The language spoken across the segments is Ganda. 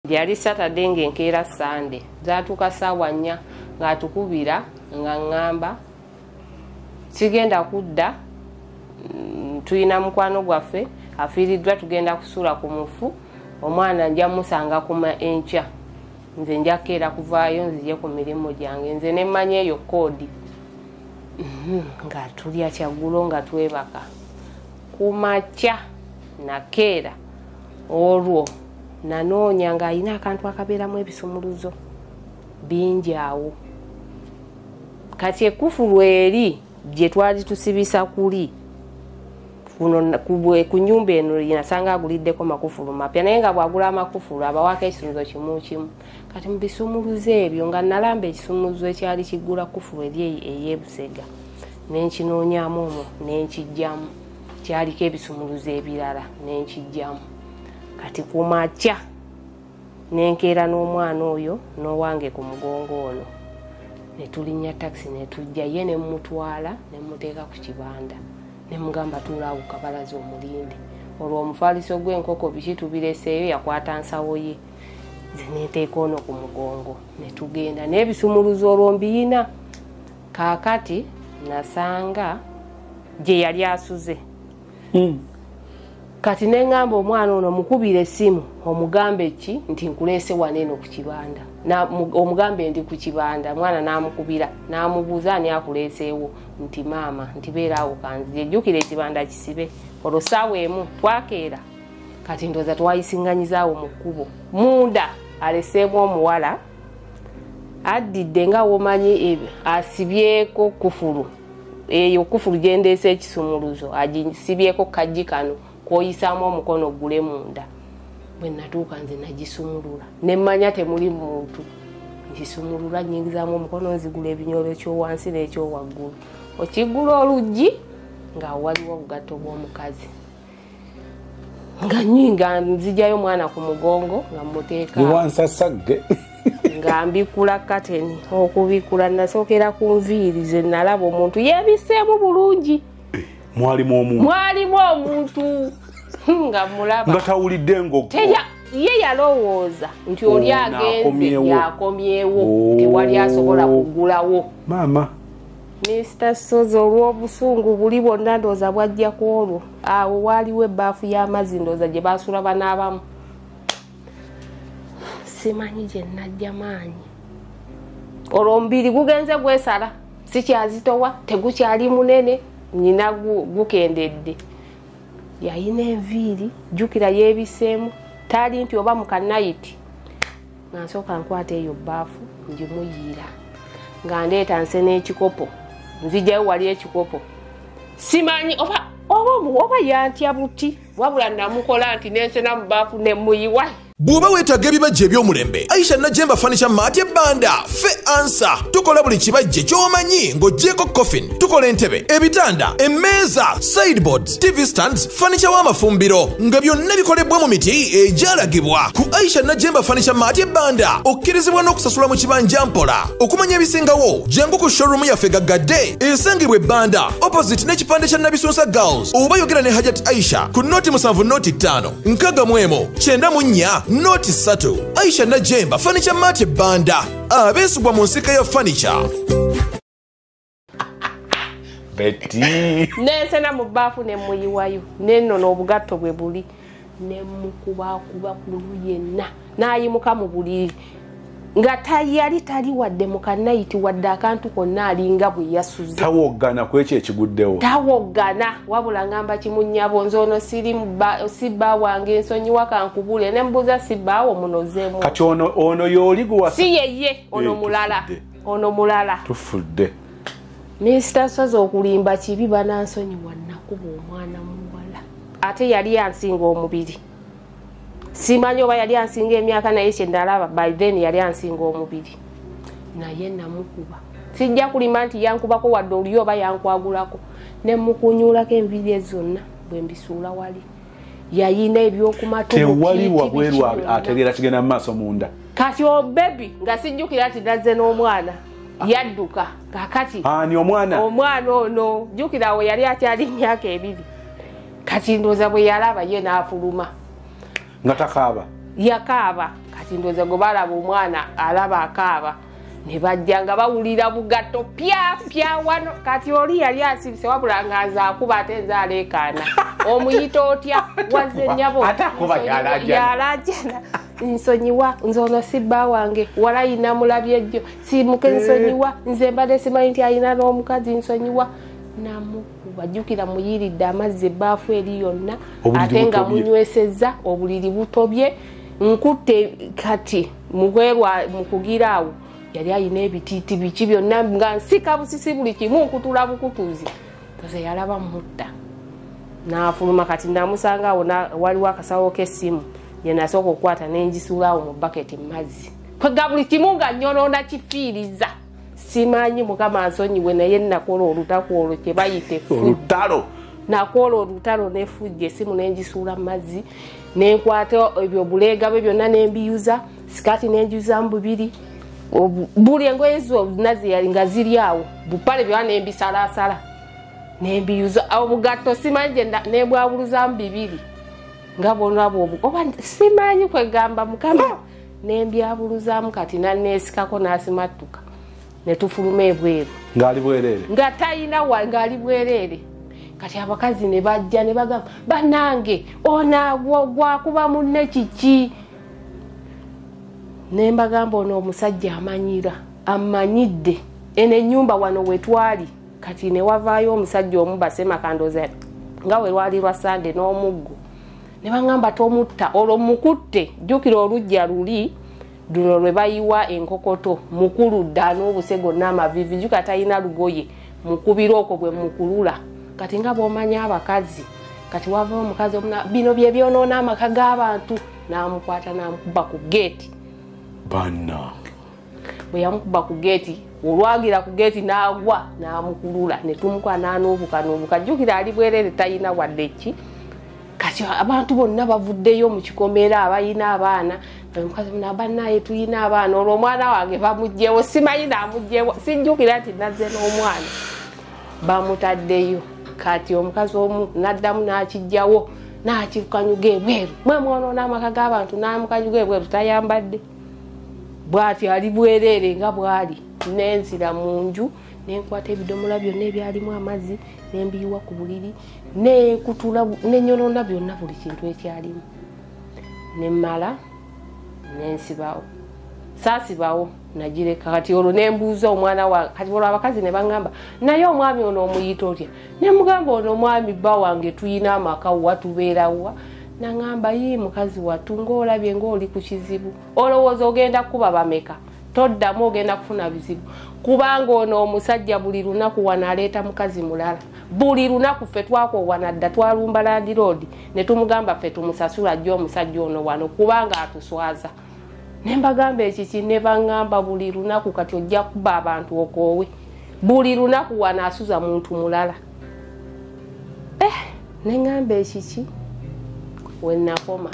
Yali Saturday ng'enkeera Sunday. Zaatuuka ssaawa 4 ng'atukubira nga ngamba sigenda kudda tuyina mukwano gwaffe afiiriddwa tugenda kusuula ku mufu omwana nja musanga kuma enkya nze njakeera kuvaayo nzije ku mirimu gyange nze ne mmanya eyo koodi nga tulya kyaggulo nga twebaka kumakya nakeera olwo nanoonya ng'alina akantu akabeeramu ebisumuluzo bingi awo kati ekkufulu eri gye twali tusibisa kuli ku nnyumba eno nasanga aguliddeko makufulu mapya naye nga bw'agula amakufulu abawaako ekisumuluzo kimu kimu kati mu bisumuluzo ebyo nga nalamba ekisumuluzo ekyali kiggula kufulu eri ey'ebusega nenkinoonyamu omwo nenkijjamu kyaliko ebisumuluzo ebirala nenkijjamu kati kumakya nenkeera n'omwana oyo n'owange ku mugongo ono netulinnya taxi netujja ye nemutwala nemuteeka ku kibanda nemugamba tuulaawo kabalaza omulinde olwo omufaliso gw'enkoko biki tubireseeyo yakwata nsawo ye nze neteeka ono ku mugongo netugenda n'ebisumuluzo olwo mbiyina kaakati nasanga gye yali asuze kati neŋŋamba omwana ono mukubire essimu omugambe ki nti nkuleese waneeno ku kibanda omugambe ndi ku kibanda mwana n'amukubira n'amubuuza ani akuleeseewo nti maama nti beeraawo kanzije jjukira ekibanda kisibe olwo ssaawa emu twakeera kati ndooza twayisinganyizaawo mu kkubo munda aleseemu omuwala addidde nga womanyi asibyeko kufulu eyo kufulu gyendeesa ekisumuluzo agisibyeko kajji kano koyisaamu omukono gule munda bwe natuuka nze nagisumulula nemmanya temuli muntu ngisumulula nyingizaamu omukono nzigula ebinyolo ekyowansi n'ekyowaggulu okiggula oluggi nga waliwo obugatto bw'omukazi nga nyinga nzijayo mwana ku mugongo nga muteeka niwansasagge nga mbikula kateni okubikula nasookera ku nviiri ze nalaba omuntu yeebiseemu bulungi mwalimu omuntu nga mulaba nga tawulidde ngoko ye yalowooza nti oli agenze yakomyewo tewali asobola kugulawo maama Mr. Sozo olw'obusungu buli bonna ndooza bwajjako olwo awo waaliwo ebbaafu y'amazzi ndooza gye baasula banaabamu simanyi gye najja maanyi olwo omubiri gugenze gwesala sikyazitowa tegukyali munene nyina gukendedde yayina enviiri jjukira yeebiseemu taali nti oba mu kanayiti nga nsooka nkwata eyo bbaafu ngimuyiira nga ndeeta nse n'ekikopo nzijayo wali ekikopo simanyi oba yantya buti wabula namukola nti nensena mu bbaafu nemuyiwa bw'oba weetaaga ebibajje eby'omulembe Aisha Najemba Furniture Mart ebbanda fe ansa tukola buli kibajje ky'omanyi ng'oggyeko coffin tukola entebe ebitanda emmeeza sideboards TV stands furniture w'amafumbiro nga byonna bikolebwa mu miti egyalagibwa ku Aisha Najemba Furniture Mart ebbanda okkirizibwa n'okusasula mu kibanja mpola okumanya ebisingawo jangu ku showroom yaffe gaggadde esangibwa ebbanda opposite n'ekipande kya Nabisunsa Girls oba yogera ne Hajat Aisha ku noti 7 noti 5 nkaga mwemo 94 noti 3 Aisha Najemba Furniture Mart ebbanda abeesugwa mu nsika ya furniture Betty nensena mu bbaafu nemuyiwayo nennono obugatto bwe buli nemukubakuba ku luyi yenna n'ayimuka mu buliri nga tayali tali wadde mu kanayiti wadde akantu konna alinga bwe yasuze tawoggana ku ekyo ekiguddewo tawoggana wabula ngamba kimunnyabo nze ono sibba wange ensonyiwa kankubule ne mbuuza sibbaawo munozeemu kati ono y'oli guwasa si yeye ono mulala tufudde Mr. Sozo okulimba kibi banansonyiwa nakuba omwana muwala ate yali yansinga omubiri simanyi oba yali ansinga emyaka naye kyendalaba by then yali ansinga omubiri naye namukuba sijja kulimba nti yankubako wadde oluyo oba yankwagulako nemukunyuulako enviiri zonna bwe mbisuula wali yayina ebyokumatu tewali wabweru ategeera kigenda mu maaso munda kati obebi nga sijjukira nti nazze n'omwana yadduka kakati ani omwana ono jjukira we yali akyali emyaka 2 kati ndooza bwe yalaba ye n'afuluma nga takaaba yakaaba kati ndoza go balaba omwana alaba akaaba ne bajja nga bawulira bugatto pya wano kati oli yali asibise wabula nga azaakuba ate nzaalekaana omuyita otya wazze nnyabo yalajana nsonyiwa nze ono si bba wange walayina mulabye jjo simuke nsonyiwa nze mbadde simanyi nti ayina n'omukazi nsonyiwa wajjukira muyiridde amazzi ebbaafu eri yonna ate nga munywesezza obuliri butobye nkutte kati mukugira awo yali ayina ebitiiti biki byonna nga nsika busisi buli kimu nkutula bukutuzi toze yalaba mutta n'afuluma kati namusanga awo waliwo akasawo k'essimu ye nasooka okukwata n'enjisuulaawo mu baketi mazzi kwega buli kimu nga nnyononda kifiiriza simanyi mukama nsonyiwe naye nakola olutako olwo kye bayite olutalo nakola olutalo nefujja esimu n'enjisuula mazzi nenkwata ebyo buleega bwe byonna nembiyuza sikati nenjuyuza mu bubiri buli engoye zo nazi yali nga ziri awo bupale bya nembisalaasala nembiyuza obugatto simanyi gye nebwabuluza mu bibiri nga bonabo oba simanyi kwegamba mukama nembyabuluzaamu kati naneesikako n'asimattuka netufuluma ebweru ngali bwerere nga tayina ngali bwerere kati abakazi ne bajja ne bagamba banange ona gwakuba munne kiki ne mbagamba ono omusajja amanyidde ene nyumba wano wetwali kati ne wavaayo omusajja omu basema kandoza nga we lwali lwa Sande n'omuggo ne bangamba tomutta olwo mukutte jjukira olujja luli duno lwe bayiwa enkokoto mukulu dda n'obusego n'amavivi juka tayina lugoye mukubira okwo bwe mukulula kati nga bw'omanya abakazi kati wava omukazi omuna bino bye byonoona amaka g'abantu n'amukwata n'amukuba ku geeti banna bwe yamukuba ku geeti olwagira ku geeti n'agwa n'amukulula ne tumuka n'anuubuka jjukira ali bwerere tayina wadde ki kati abantu bonna bavuddeyo mu kikomera abayina abaana omukazi nabannaye tuyina abaana olwo omwana wange bamugjewo simanyi namugjewo sijjukira nti nazze n'omwana bamutaddeyo kati omukazi omu naddamu n'akijjawo n'akikanyuga ebweru mwe mwonoona amaka g'abantu n'amukanyuga ebweru tayambadde bw'ati ali bwerere nga bw'ali n'enzira mu nju nenkwata ebidomola byonna ebyalimu amazzi nembiyiwa ku buliri nekutula nenyononda byonna buli kintu ekyalimu nemmala nensibawo saasibawo nagireka kati olwo nembuuza omwana wa kati olwo abakazi ne bangamba naye omwami ono omuyita otya nemugamba ono omwami bba wange tuyina amaka wa tubeerawa nangamba yi mukazi wattu ng'olabye ng'oli ku kizibu olowooza ogenda kuba bameka toddamu ogenda kufuna bizibu kubanga ono omusajja buli lunaku wano aleeta mukazi mulala buli lunaku ffe twakoowana dda twalumba Land Road ne tumugamba ffe tumusasula jjo omusajja ono wano kubanga atuswaza ne mbagamba ekiki ne baŋŋamba buli lunaku kati ojja kuba abantu okoowe buli lunaku wano asuza muntu mulala ne ŋŋamba ekiki wennakoma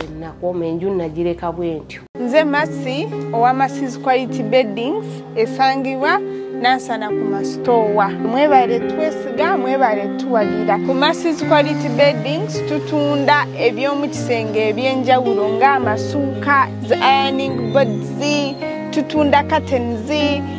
wennakoma enju nagireka bwentyo nze Masi owa Masi's Quality Beddings esangibwa Nansana ku masitowa mwebale twesiga mwebale tuwalira ku Masi's Quality Beddings tutunda ebyomu kisenge ebyenjawulo ng'amasuuka ironing boards tutunda curtains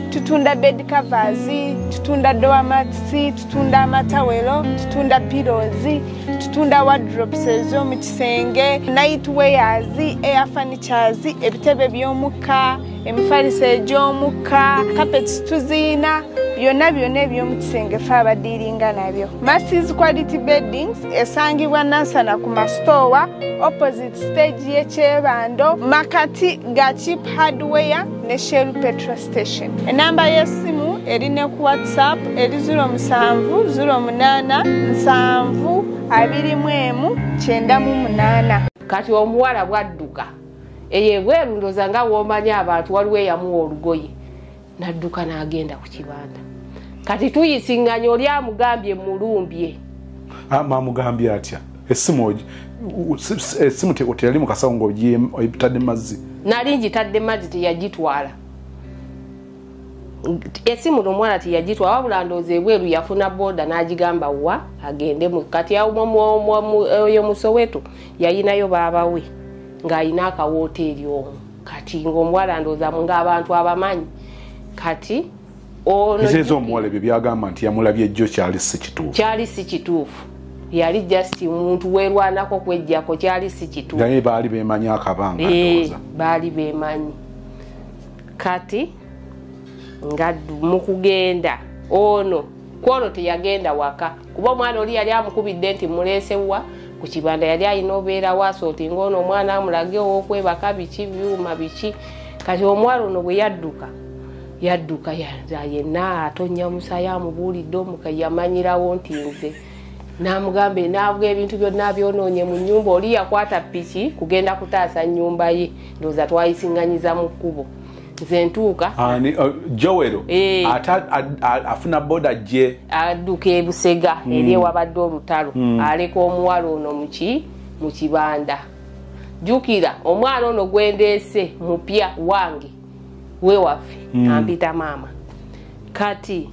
tutunda bed covers tutunda door mats tutunda amatawelo tutunda pillows tutunda wardrobes ez'omu kisenge night wears air furnitures ebitebe by'omukka emifaliso egy'omukka carpets tuzina byonna eby'omu kisenge fe abadiiringa nabyo. Masi's Quality Beddings esangibwa Nansana ku masitowa opposite stage y'ekyebando makati ga cheap hardware ne Shell petrol station. Enamba y'essimu erine ku WhatsApp eri 0708 kati omuwala bwadduka eyo ebweru ndoza nga woomanya abantu waliwo eyamuwa olugoye nadduka n'agenda ku kibanda kati tuyisiŋŋanya oli amugambye mulumbye amugambye atya essimu teyali mu kasawo ng'ogitadde mazzi nali ngitadde mazzi teyagitwala essimu n'omwana teyagitwala wabula ndowooza ebweru yafuna booda n'agigamba wa agende kati oyo mu Soweto yayinayo baabawe ng'alina akawooteri omwo kati ng'omuwala ndooza ng'abantu abamanyi kati biseeza omuwala ebyo byagamba nti yamulabye jjo kyali si kituufu yali just muntu weerwanako kwejjako kyali si kituufu naye baali beemanyi akabanga baali beemanyi kati nga mu kugenda kwono teyagenda waka kuba omwana oli yali amukubidde nti muleesewa ku kibanda yali alina obeera waaso oti ng'ono omwana amulage ow'okwebaka biki byuma biki kati omuwala ono bwe yadduka yenna atonya musaya amubuulidde omuka yamanyirawo nti nze n'amugamba enaabwa ebintu byonna byonoonye mu nnyumba oli yakwata piki kugenda kutaasa nnyumba ye ndowooza twayisiŋŋanyiza mu kkubo nze ntuuka Joero afuna boda gye adduka e Busega eri ewabadde olutalo aleka omuwala ono mu kibanda jjukira omwana ono gwendeese mupya wange wewaffe ampita maama kati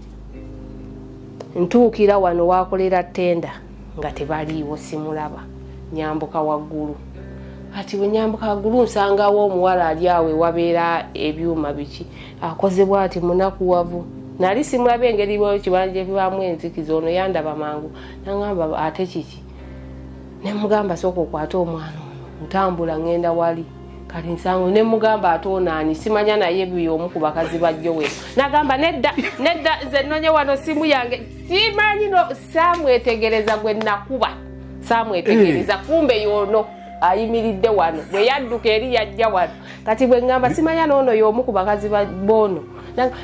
ntuukira wano wakolera tenda nga tebaliiwo simulaba nyambuka waggulu ati bwe nyambuka waggulu nsangawo omuwala ali awe wabeera ebyuma biki akozebwa ati munakuwavu nali simulaba engeri kibanja ebibaamu enzikiza ono yandaba mangu nangamba ate kiki ne mugamba sooka okwate omwana ono ntambula ngenda wali kati nsango ne mugamba ate onaani simanya naye byomu ku bakazi bajjo we nagamba nedda nze nnonye wano simu yange simanyi saamwetegereza gwe nakuba saamwetegereza kumbe yono ayimiridde wano bwe yadduka eri yajja wano kati bwe ngamba simanya n'ono y'omu ku bakazi bono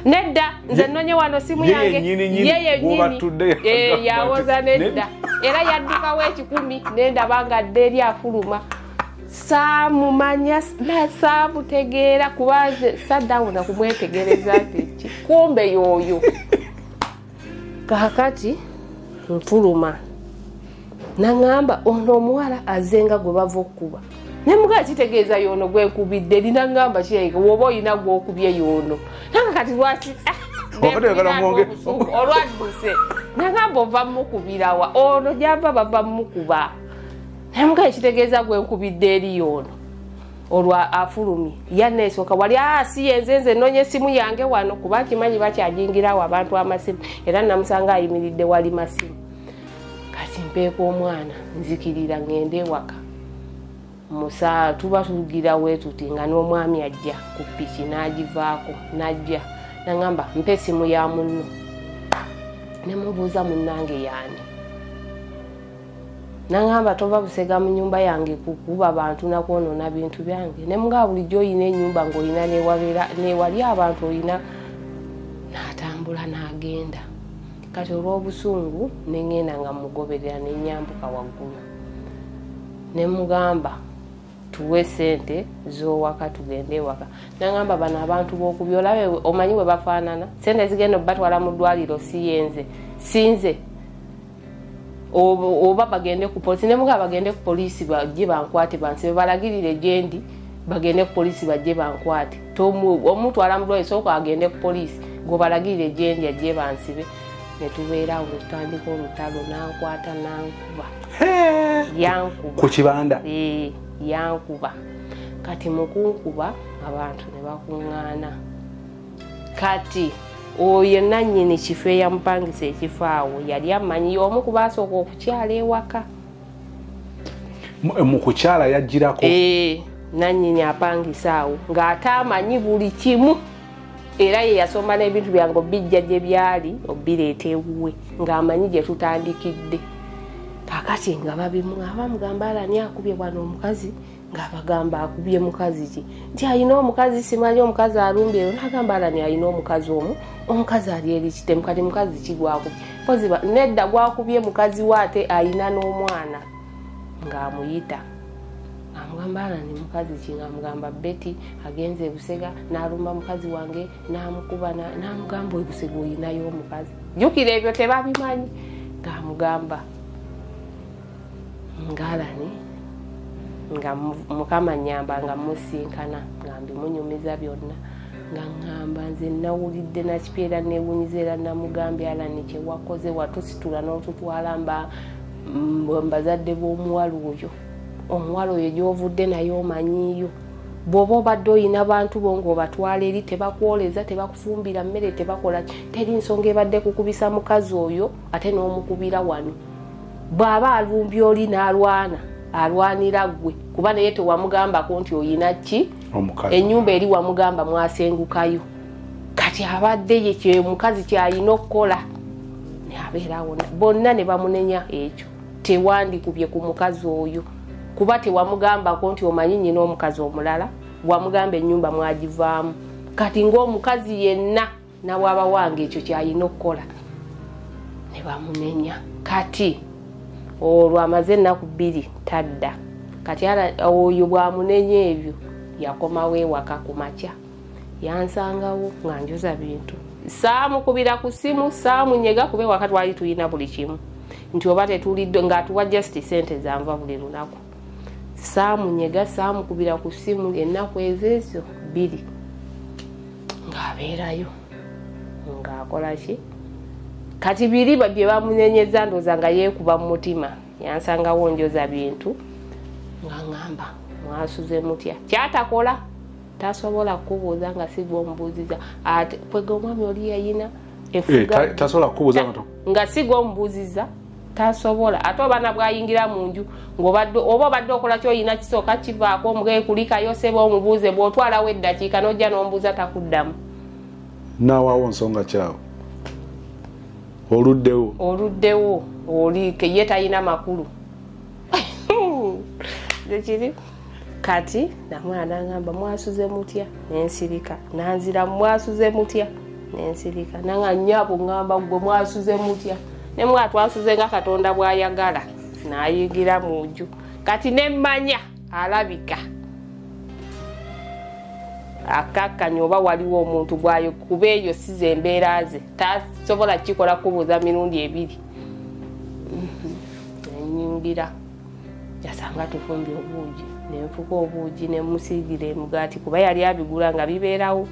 nedda nze nnonye wano simu yange yeye nyini yawoza nedda era yaddukawo ekikumi nendaba nga dde eri afuluma saamumanya saamutegeera kubanze saddawuna kumwetegereza nti kumbe y'oyo kakati nfuluma nangamba ono omuwala azenga gwe bava okkuba nemugaa kitegeeza yono gwekubidde linangamba kirayika woba oyina gwokubye yono nanga kati lwaki olwadduse nangamba ova mukubirawa ono gyava bava mukuba nemugaa kitegeeza gwekubidde eri yono olwa afulumye yanneesooka wali si yenze nnonye essimu yange wano kuba kimanyi bakyajingirawo abantu amasimu era namusanga ayimiridde wali masimu kati mpeeka omwana nzikirira ngende ewaka musaa tuba tugira wetuti nga n'omwami ajja ku piki n'agivaako najja nangamba mpe essimu ya munno nemubuuza munnange yaani nangamba tova Busega mu nyumba yange kukuba abantu nakwonoona bintu byange nemugaa bulijjo oyina ennyumba ng'olina newali abantu olina n'atambula n'agenda kati olw'obusungu nengenda nga mugoberera nenyambuka waggulu nemugamba tuwe sente z'owaka tugende ewaka nangamba bano abantu b'okubi olabe omanyi bwe bafaanana sente zigenda obatwala mu ddwaliro sinze oba bagende ku polisi nemugaa bagende ku polisi bajje bankwate bansibe balagirire gyendi bagende ku polisi bajje bankwate omutwala mu ddwaliro sooka agende ku polisi gobalagirire gyendi ajje bansibe netubeerawo netutandika olutalo nankwata nankuba yankuba ku kibanda yankuba kati mukunkuba abantu ne bakuŋŋaana kati oyo nannyini kifo eyamupangisa ekifo awo yali amanyi omu ku baasooka okukyala ewaka mu kukyala yajjirako nannyini apangisa awo ng'ate amanyi buli kimu era ye yasoma n'ebintu byange obijja gye byali obireeta ewuwe ng'amanyi gye tutandikidde kakati nga abamugamba alani akubye bwana omukazi ng'abagamba akubye mukazi ki nti alina omukazi simanyi omukazi alumbye eyo n'agamba alani alina omukazi omukazi ali eri kitemu kati mukazi ki gwakubye pozi nedda gwakubye mukazi we ate alina n'omwana ng'amuyita amugamba alani mukazi ki ng'amugamba Betty agenze e Busega n'alumba mukazi wange n'amukuba n'amugamba e Busega oyinayo omukazi jjukira ebyo tebabimanyi ng'amugamba ngalani nga mukama nyamba nga musinkana ngambi munyumiza byonna nga ngamba nze nawulidde nakipeera newunyiza era namugambye alani kyewakoze watusitula n'otutwala mbazadde b'omuwala oyo omuwala oyo gy'ovudde naye omanyiiyo bw'oba obadde oyina bantu bo ng'obatwala eri tebakwoleza tebakufumbira mmere tebakola teri nsonga ebadde kukubisa mukazi oyo ate n'omukubira wano bw'aba alumbye oli n'alwana alwanira gwe kuba naye tewamugambako nti oyina ki ennyumba eri wamugamba mwasengukayo kati abadde ye omukazi kyayina okukola neabeerawo bonna ne bamunenya ekyo tewandikubye ku mukazi oyo kuba tewamugambako nti omanyi nyina omukazi omulala wamugamba ennyumba mwagivaamu kati ng'omukazi yenna nawaba wange ekyo kyayina okukola ne bamunenya kati olwo amaze ennaku 2 tadda kati oyo bwamunenya ebyo yakomawo ewaka ku makya yansangawo nga njoza bintu saamukubira ku simu saamunyega kuba ewaka twali tulina buli kimu nti oba tetulidde ng'atuwa just sente zanva buli lunaku saamunyega saamukubira ku simu ennaku ezeezo 2 ng'abeerayo ng'akola ki kati 2 bye bamunenyeza ndooza nga yeekuba mu mutima yansangawo njoza bintu nga ngamba mwasuze mutya kyatakola tasobola kubuuza nga sigwa omubuuziza ate kwega omwami oli yayina efuga tasobola kubuuza nga sigwa omubuuziza tasobola ate obaana bwayingira mu nju oba obadde okola kyoyina kisooka kivaako omugee kulikayo seba omubuuze bw'otwalawo eddakiika n'ojja n'omubuuza takuddamu naawaawo nsonga kyawo oluddewo oli ye talina makulu ekiri kati namwana nangamba mwasuze mutya nensirika nanzira mwasuze mutya nensirika nanga nyabo ngamba gwe mwasuze mutya ne mwatwasuze nga Katonda bwayagala nayigira mu nju kati nemmanya alabika akakanya oba waliwo omuntu gwayo kuba eyo size embeera ze tasobola kikola kubuuza mirundi 2 nenyingira yasanga tufumbye obuugi nenfuka obuugi nemusiigira emugaati kuba yali abigula nga bibeerawo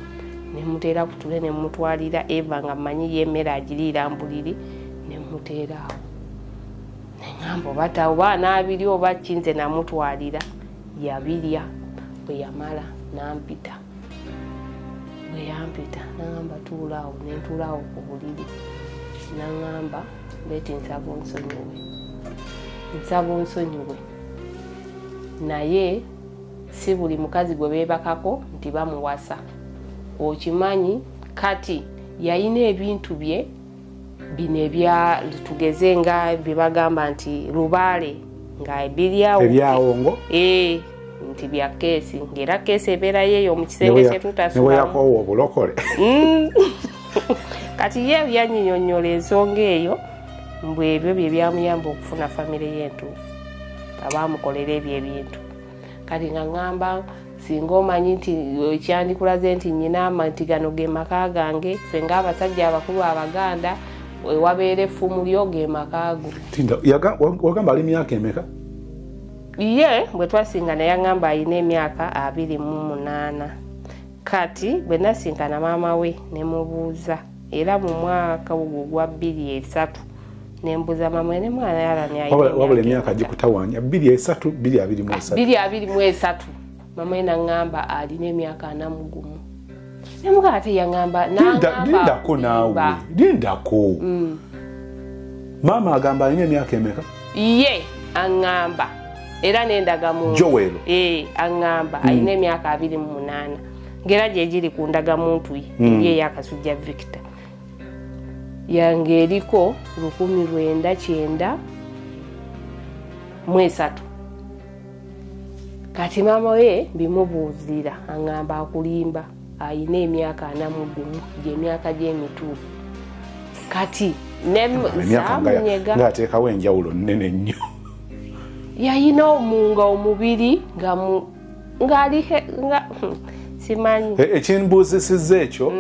nemuteera kutule nemutwalira Eva nga mmanyi yemmere agiriira mbuliri nemuteeraawo neŋŋamba obata oba naabiri oba kinze namutwalira yabirya bwe yamala nampita bwe yampita naŋŋamba tuulaawo nentuulaawo ku buliri naŋŋamba leeti nsaba onsonyiwe naye si buli mukazi gwe beebakako nti bamuwasa okimanyi kati yayina ebintu bye bino ebya tugeze nga bye bagamba nti lubaale nga ebyawongo nti bya keesi ng'era keesi ebeera yeeyo mu kisenge kye tutasulamu obulokole kati ye yanyinyonnyola ensonga eyo mbw ebyo bye byamuyamba okufuna famire y'entuufu abaamukolera ebyo ebintu kati nga ŋŋamba singa omanyi nti ekyandikulaze nti nyina nti gano ge maka gange ffe ng'abasajja abakulu Abaganda wabeera effumu lyo ge makaago wagamba ali myaka emeka ye bwe twasinkana yaŋŋamba alina emyaka 28 kati bwe nasinkana maama we nemubuuza era mu mwaka ogwo gwa 23 nembuza mama ne mwana yalani wabula emyaka gikutawanya 23 23 mama ena ngamba alina emyaka 41 nemuga ate yangamba lindako naawe lindako mama agamba alina emyaka emeka ye angamba era nendaga mu Joelo angamba alina emyaka 28 ngera gye giri ku ndagamuntu ye yakasujja Victor yange eriko 1993 kati mama we bimubuuzira angamba akulimba ayina emyaka 41 gy'emyaka gy'emituufu kati nemunyega ng'ateekawo enjawulo nnene nnyo yayina omunga omubiri ng'ali simanyi ekimbuuzisizza ekyo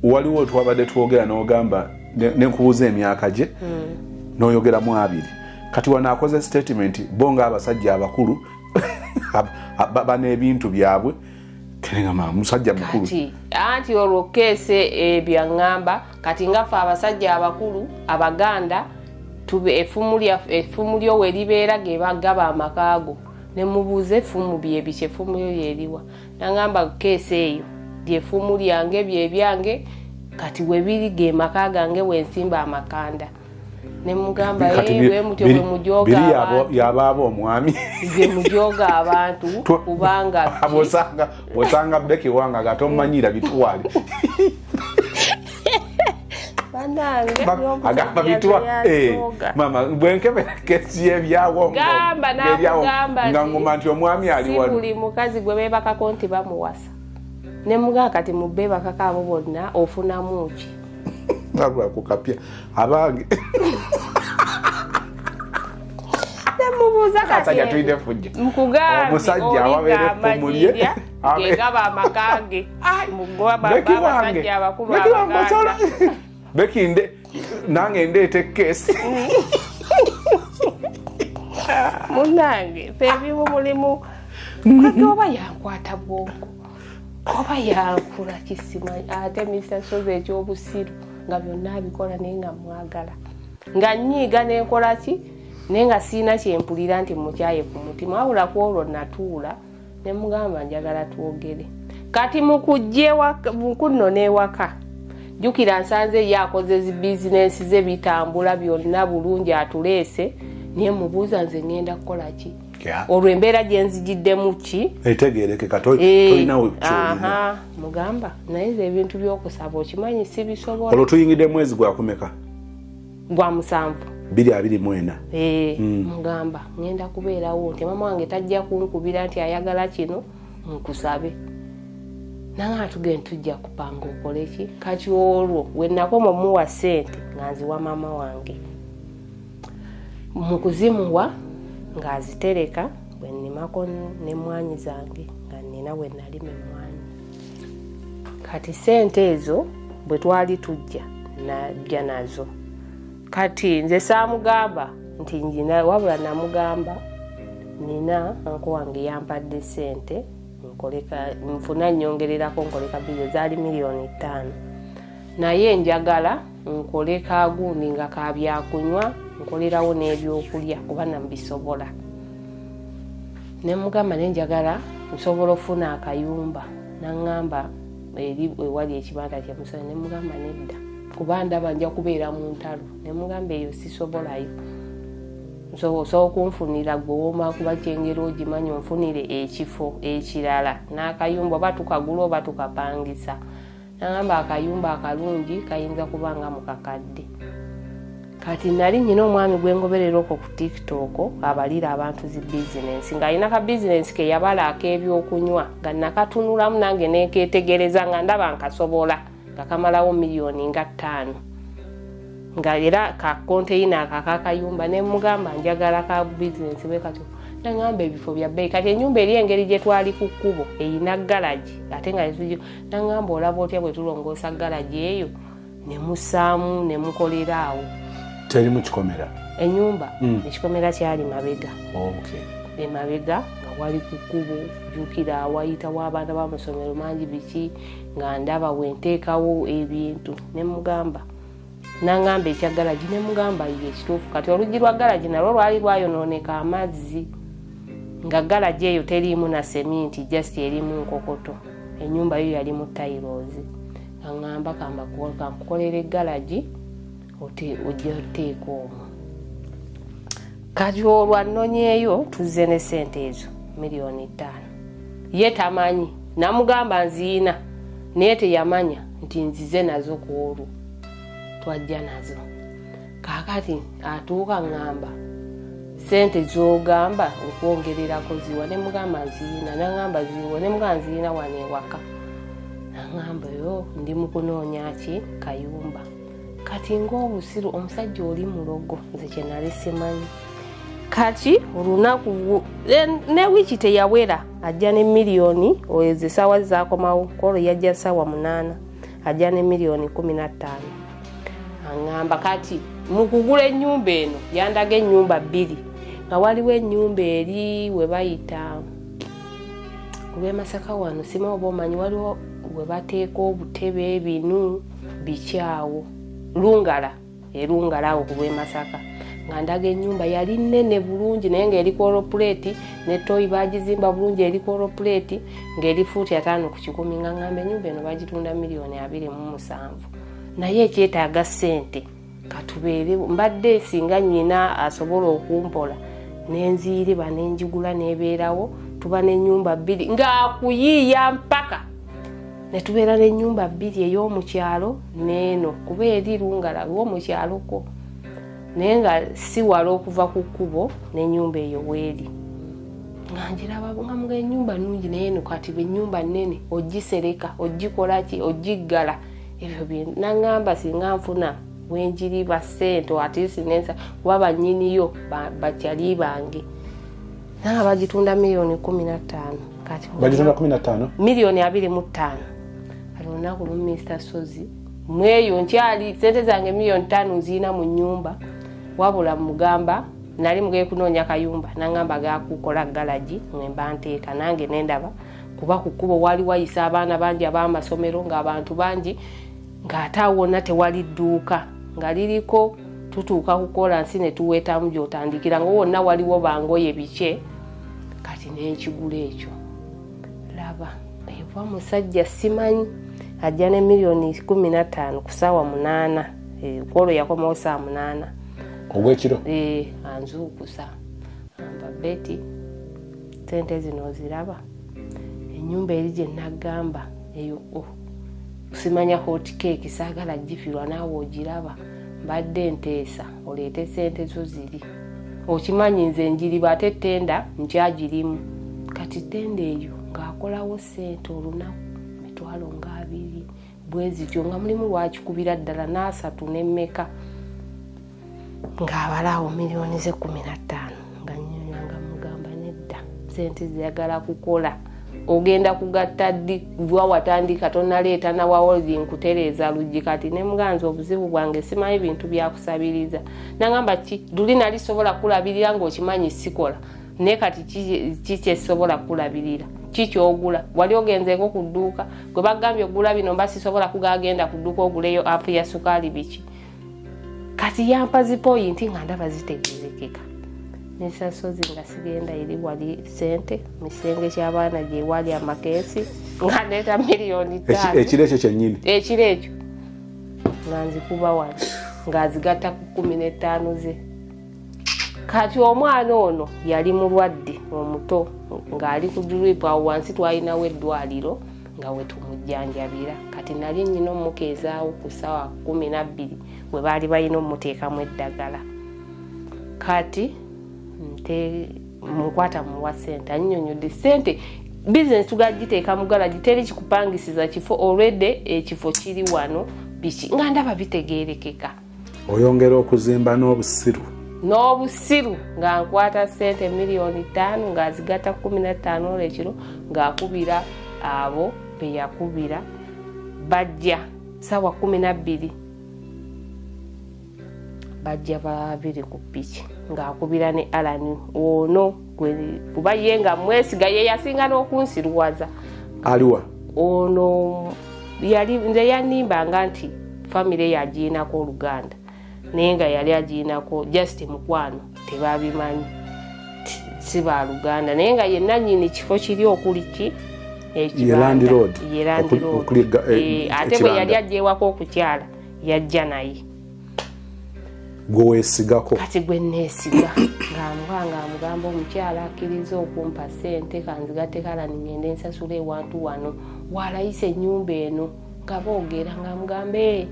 waliwo twabadde twogera n'ogamba nenkubuuza emyaka gye n'oyogeramu 2 kati wanaakoze statement bo ng'abasajja abakulu bana ebintu byabwe kenegama musajja mukulu kati anti olwo keese ebyaŋŋamba kati ngafe abasajja abakulu Abaganda tube effumu lyo we libeera ge bagaba amakaago ne mubuuza effumu bye biche effumu yo yeriwa nangamba keesi eyo lyeffumu lyange bye byange kati we biri ge maka gange wensimba amakanda ne mugamba we mutyo we mujoga biri yabaabo omwami bye mujoga abantu kubanga bosanga Becky wanga gatomanyira bitwali agamba bitwa mama bwenkebe kesi ebyawo nga ngoma nti omwami ali wano buli mukazi gwe bebaka konti bamuwasa ne muga kati mubeba kaka abo bonna ofuna muki ngabwa kukapya abange mubuuza kati tuide fujja mkugambi omusajja awabere kumulye gegaba amakage mugoba abasajja abakulu abaganda Becky nange ndeete kesi munange pebimu mulimu kati oba yankwata bwongo oba yankula kisima ate Mr. Sozo ekyobusiru nga byonna abikola naye nga mwagala nga nyiiga nenkola ki naye nga siina kyempulira nti mukyaye ku mutima wabula ku olwo natuula ne mugamba njagala twogere kati mukunnona ewaka jukira nsanze yakoze zi bizinensi ze bitambula byonna bulungi atuleese naye mubuuza nze ngenda kukola ki olwo embeera gye nzigiddemu ki etegeereke katolinawe mugamba naye ebintu by'okusaba okimanyi si bisobola olwo tuyingidde mwezi gwakumeka gwa 7 2024 mugamba ngenda kubeerawo nti mama wange tajja kunkubira nti ayagala kino nkusabe nanga tugenda tujja kupanga okole ki kati olwo we nakoma muwa sente nga nziwa mama wange mukuzimuwa nga azitereka bwe nnimako ne mwanyi zange nga nina bwe nalima emmwanyi kati sente ezo bwe twali tujja najja nazo kati nze saamugamba nti njina wabula namugamba nina anko wange yampadde sente nfuna nyongererako nkoleka bizo zaali $5,000,000 naye njagala nkoleka agundi nga kabyakunywa nkolerawo n'ebyokulya kuba nambisobola ne mugamba nenjagala nsobola ofuna akayumba naŋŋamba eri ewali ekibanda kya musana ne mugamba nedda kuba ndaba nja kubeera mu ntalo ne mugamba eyo sisobolayo so kunfunira gwooma kuba kyengero ogimanyi onfunire ekifo ekirala n'akayumba oba tukagula oba tukapangisa nagamba akayumba akalungi kayinza kubanga mukakadde kati nali nyina omwami gwengoberera okwo ku TikTok abalira abantu zi bizinensi ng'alina ka bizinensi ke yabalaako ebyokunywa nga nakatunulamu nange neketegereza nga ndaba nkasobola nga kamalawo $5,000,000 nga era ka konteyina akakayumba ne mugamba njagala ka bizinensi bwe kati nangamba ebifo bya bei kati ennyumba eri engeri gye twali ku kkubo eyina galaji ate nga nangamba olaba otya bwe tulongoosa galaji eyo ne musaamu ne mukoleraawo teri mu kikomera ennyumba ekikomera kyali mabega emabega nga wali ku kkubo jukira awayitawo abaana b'amasomero mangi biki nga ndaba wenteekawo ebintu ne mugamba nangamba ekya galaji ne mugamba ye ekituufu kati oluggi lwa galaji nalwo lwali lwayonooneka amazzi nga galaji eyo teriimu na seminti just erimu nkokoto ennyumba yo yali mu tailozi aŋŋamba kamkukolera egalaji ojja oteeka omwo kati olwo annonyeeyo tuzze ne sente ezo $5,000,000 ye tamanyi namugamba nziina naye teyamanya nti nzize nazo ku olwo twajja nazo kaakati atuuka ŋŋamba sente z'ogamba okwongererako ziwa ne mugamba nziina naŋŋamba ziwa ne mugamba nziina wano ewaka naŋŋamba yo ndi mu kunoonya ki kayumba kati ng'obusiru omusajja oli mulogo nze kye nali simanyi kati olunaku ne wiiki teyawera ajja ne $1,000,000 ozo essaawa zaakomawo kolo yajja ssaawa 8 ajja ne $15,000,000 aŋŋamba kati mu kugula ennyumba eno yandaga ennyumba 2 nga waliwo ennyumba eri we bayita olw'e Masaka wano sima oba omanyi waliwo we bateeka obutebe binu bikyawo lungala awo ku lw'e Masaka nga ndaga ennyumba yali nnene bulungi naye ng'eri kolopleti ne toyi bagizimba bulungi eri kolopleti ng'eri fuuti 5 ku 10 nga ngamba ennyumba eno bagitunda $2,27,000 naye ekyetaaga ssente katubeere mbadde singa nnyina asobola okumpola n'enziiriba n'enjigula n'ebeerawo tuba n'ennyumba 2 ng'akuyiiya mpaka ne tubeera n'ennyumba 2 ey'omukyalo n'eno kuba eri lungala w'omukyaloko naye nga si wala okuva ku kkubo n'ennyumba eyo weeri nga njiraba nga ennyumba nnungi naye eno kati bw'ennyumba nnene ogisereka ogikola ki ogiggala ebyo naŋŋamba singa nfuna bwenjiriba ssente ate sinensa kuba bannyiniyo bakyali bange naye bagitunda $15,000,000 kati bagitunda 15 $25,000,000 kati olunaku lumu Mr. Sozi mweyo nkyali ssente zange $5,000,000 nziina mu nnyumba wabula mugamba nali mugee kunoonya kayumba naŋŋamba gakukola galaji mwemba nteeka nange nendaba kuba ku kkubo wali wayisa abaana bangi ab'amasomero ng'abantu bangi ng'ate awo wonna tewali dduuka nga liriko tutuuka kukola nsi ne tuweetamu gy'otandikira nga wonna waliwo bangoye bike kati n'ekigula ekyo laba eva musajja simanyi ajja ne $15,000,000 ku ssaawa 8 kwolwo yakomawo ssaawa 8 ogw'ekiro anzuukusa amba beti ssente zino oziraba ennyumba eri gye nagamba eyo simanya hot cake saagala gifirwa naawe ogiraba mbadde nteesa oleete ssente zo ziri okimanyi nze njiriba ate tenda nkyagirimu kati tenda eyo ng'akolawo ssente olunaku $20,000 bwe zityo nga mulimu lwakikubira ddala n'asatu n'emmeka ng'abalaawo $15,000,000 nga nnyonyo nga mugamba nedda ssente ziyagala kukola ogenda kugatta ddi kuva watandika tonaleeta nawa holding kutereeza luggi kati ne muganza obuzibu bwange simanyi bintu byakusabiriza nagamba luli nali sobola kulabirira ng'okimanyi sikola naye kati kikyesobola kulabirira kikyogula wali ogenzeeko ku dduuka gwe bagambye ogula bino mba sisobola kugagenda ku dduuka oguleyo apu ya sukaali biki kati yampa zipoyinti nga ndaba zitegeezekeka Mr. Sozi nga sigenda eri wali ssente misenge ky'abaana gye wali amakeesi nga ndeeta $5,000,000 ekiro ekyo kyennyini ekiro ekyo nga nzikuba wano ng'azigatta ku 15 ze kati omwana ono yali mulwadde omuto ng'ali ku drip awo wansi twalinawo eddwaliro nga we tumujjanjabira kati nali nnyina omukeezaawo ku ssaawa 12 bwe baali balina omuteekamu eddagala kati mukwata muwa ssente annyonnyodde ssente bizinesi tugagiteeka mugala giteri kikupangisiza kifo already ekifo kiri wano biki nga ndaba bitegeerekeka oyongera okuzimba n'obusiru nga nkwata ssente $5,000,000 ng'azigatta 15 olw'ekiro ng'akubira abo be yakubira bajja ssaawa 12 bajja babiri ku ppiki ng'akubira ne Alani ono kuba ye nga mwesiga ye yasinga n'okunsiruwaza aliwa ono nze yanimbanga nti famire yagiinako Oluganda naye nga yali agiinako just mukwano tebabimanyi si ba Luganda naye nga yenna nnyini kifo kiri okuli ki Yeland Road ate bwe yali ajjewako okukyala yajja naye gweweesigako kati gwe neesiga ng'amugamba omukyala akkiriza okumpa ssente kanzigatte Kalani ngende nsasula ewantu wano walayisa ennyumba eno nga boogera ng'amugambe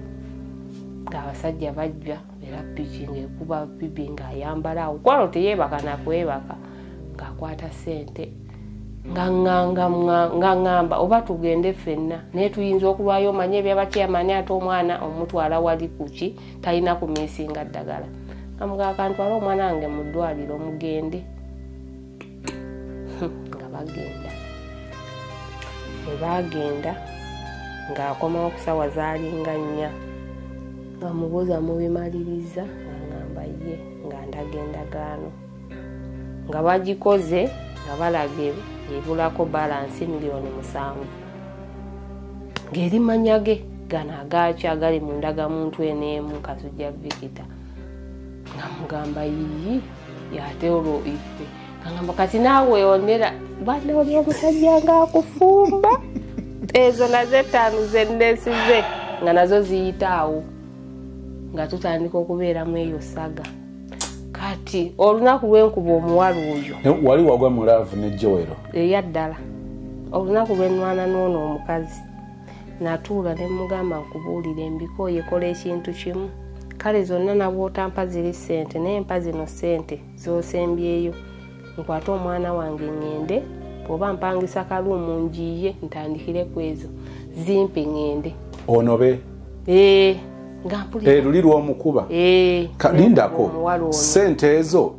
ng'abasajja bajja era piki ng'ekuba bibi ng'ayambala awo kwalo teyeebaka nakwebaka ng'akwata ssente ng'aŋŋamba oba tugende ffenna naye tuyinza okulwayo omanye ebyabakyamani ate omwana omutwala wali kuki talina kumiisinga ddagala amugamba kantwala omwana wange mu ddwaliro mugende nga bagenda bwe bagenda ng'akomawo ku ssaawa zaalinga 4 amubuuza mubimaliriza ng'aŋŋamba ye nga ndaga endagaano nga bagikoze nga balaga ebulako balansi $7,000,000 ng'erimanya ge gano agaaki agali mu ndagamuntu eneemu Kasujja Victor Namugamba yiyi yate olwo ife. Ngamba kati naawe onera bade oli omusajja nga akufumba. Ezo nazo 5 zennesize nga nazo ziyitaawo. Nga tutandika okubeera mu eyo saga. Kati olunaku lw'enkuba omuwala oyo. Wali wagwa mu laavu ne Joero? Eyaddala. Olunaku lw'ennwana n'ono omukazi. Natuula ne mugamba nkubuulire embiko yekola ekintu kimu. Kale zonna nabw'otampa ziri ssente naye mpa zino ssente z'osembyeyo. Nkwate omwana wange ngende oba mpangisa kaluumu njiye ntandikire ku ezo. Zimpe ngende. Onobe? Ngampulira. Luli lw'omukuba? Lindako. Ssente ezo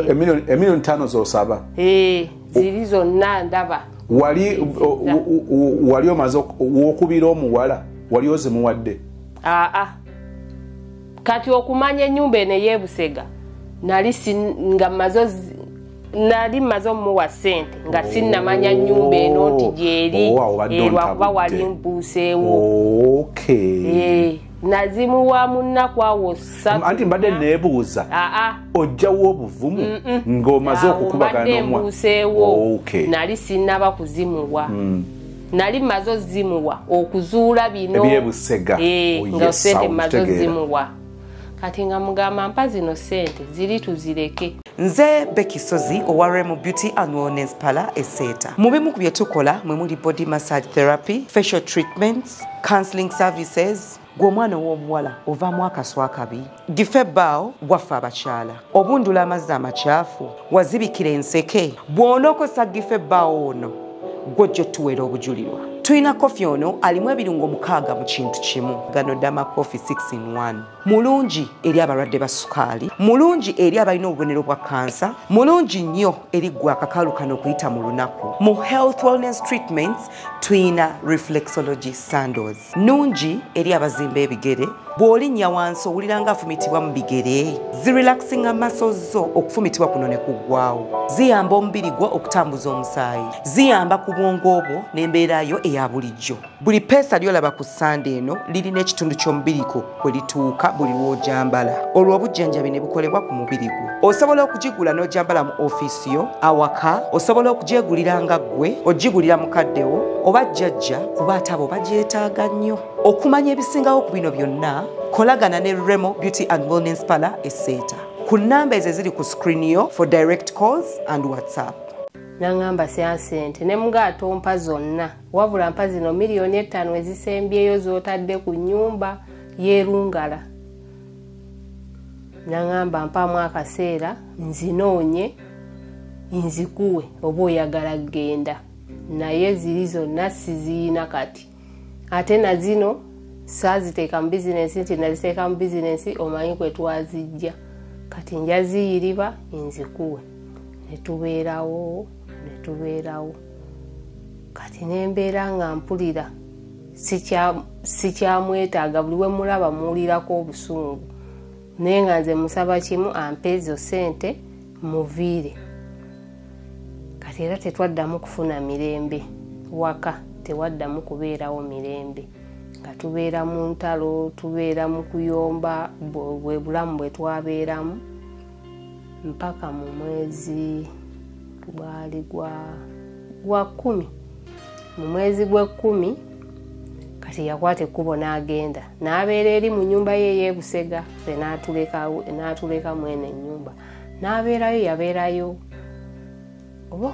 emiliyoni 5 z'osaba? Ziri zonna ndaba. Wali omaze w'okubira omuwala wali ozimuwadde? Kati okumanya ennyumba eno ey'ebusega nali maze omuwa ssente nga sinnamanya nnyumba eno nti gyeri lwakuba wali mbuuseewo. Nazimuwa mu nnaku awo 3. Anti mbadde neebuuza ojjawo obuvumu ng'omaze okukubagana omwa. Mbuuseewo nali sinnaba kuzimuwa. Nali maze ozimuwa okuzuula bino ebyebusega nga ssente maze ozimuwa. Kati nga mugamba mpa zino ssente ziri tuzireke. Nze Becky Sozi owa Remo Beauty and Wellness Parlour Eseta. Mu bimu ku bye tukola mwe muli body massage therapy, facial treatments, counseling services. Gw'omwana w'omuwala ovaamu akaswa akabi, gife ebbaawo waffe abakyala, obundula amazzi amakyafu, wazibikira enseke, bw'onookosa gife ebbaawo ono gw'ojja otuweera obujulirwa. Tulina kofi ono alimu ebirungo 6 mu kintu kimu. Gano Dama Coffee 6 in 1. Mulungi eri abalwadde ba sukaali, mulungi eri abalina obubonero bwa kansa, mulungi nnyo eri gwe akakalu kano okuyita mu lunaku. Mu health wellness treatments tulina reflexology sandals. Nungi eri abazimba ebigere, bw'olinnya wansi owulira nga afumitibwa mu bigere. Zirelaxinga muscles zo okufumitibwa kuno ne kuggwaawo. Ziyamba omubiri gwo okutambuza omusaayi. Ziyamba ku bwongo obwo n'embeera yo eya bulijjo. Buli peesa ly'olaba ku ssande eno lirina ekitundu ky'omubiri gwo kwe lituuka buli lw'ojambala. Olwo obujjanjabi ne bukolebwa ku mubiri gwo. Osobola okugigula n'ojambala mu ofiisi yo, awaka, osobola okugyegulira nga ggwe, ogigulira mukaddewo, oba jjajja kuba ate abo bagyetaaga nnyo. Okumanya ebisingawo ku bino byonna, kolagana ne Remo Beauty and Wellness Parlour Eseta. Ku nnamba ezo eziri ku screen yo for direct calls and WhatsApp. Nangamba sya ssente ne mugaata ompa zonna wabula mpa zino miliyoni 5 ezisembyeyo z'otadde ku nnyumba y'erungala. Nangamba mpamu akaseera nzinoonye nzikuwe oba oyagala genda. Naye ziri zonna siziyina kati. Ate na zino saaziteeka mu bizinensi nti naziteeka mu bizinensi omanyi kwe twazijja. Kati njaziyiriba nzikuwe. Netubeerawo. Kati nembeera nga mpulira sikyamwetaaga buli we mulaba muwulirako obusungu. Naye nga nze musaba kimu ampe ezo ssente muviire. Kati era tetwaddamu kufuna mirembe waka, tewaddamu kubeerawo mirembe. Nga tubeera mu ntalo, tubeera mu kuyomba, bwe bulamu bwe twabeeramu mpaka mu mwezi gwali gwa 10. Mu mwezi gwa 10 kati yakwata ekkubo n'agenda n'abeera eri mu nnyumba ye ey'ebusega. Ffe n'atuleka mwene ennyumba n'abeerayo. Yabeerayo oba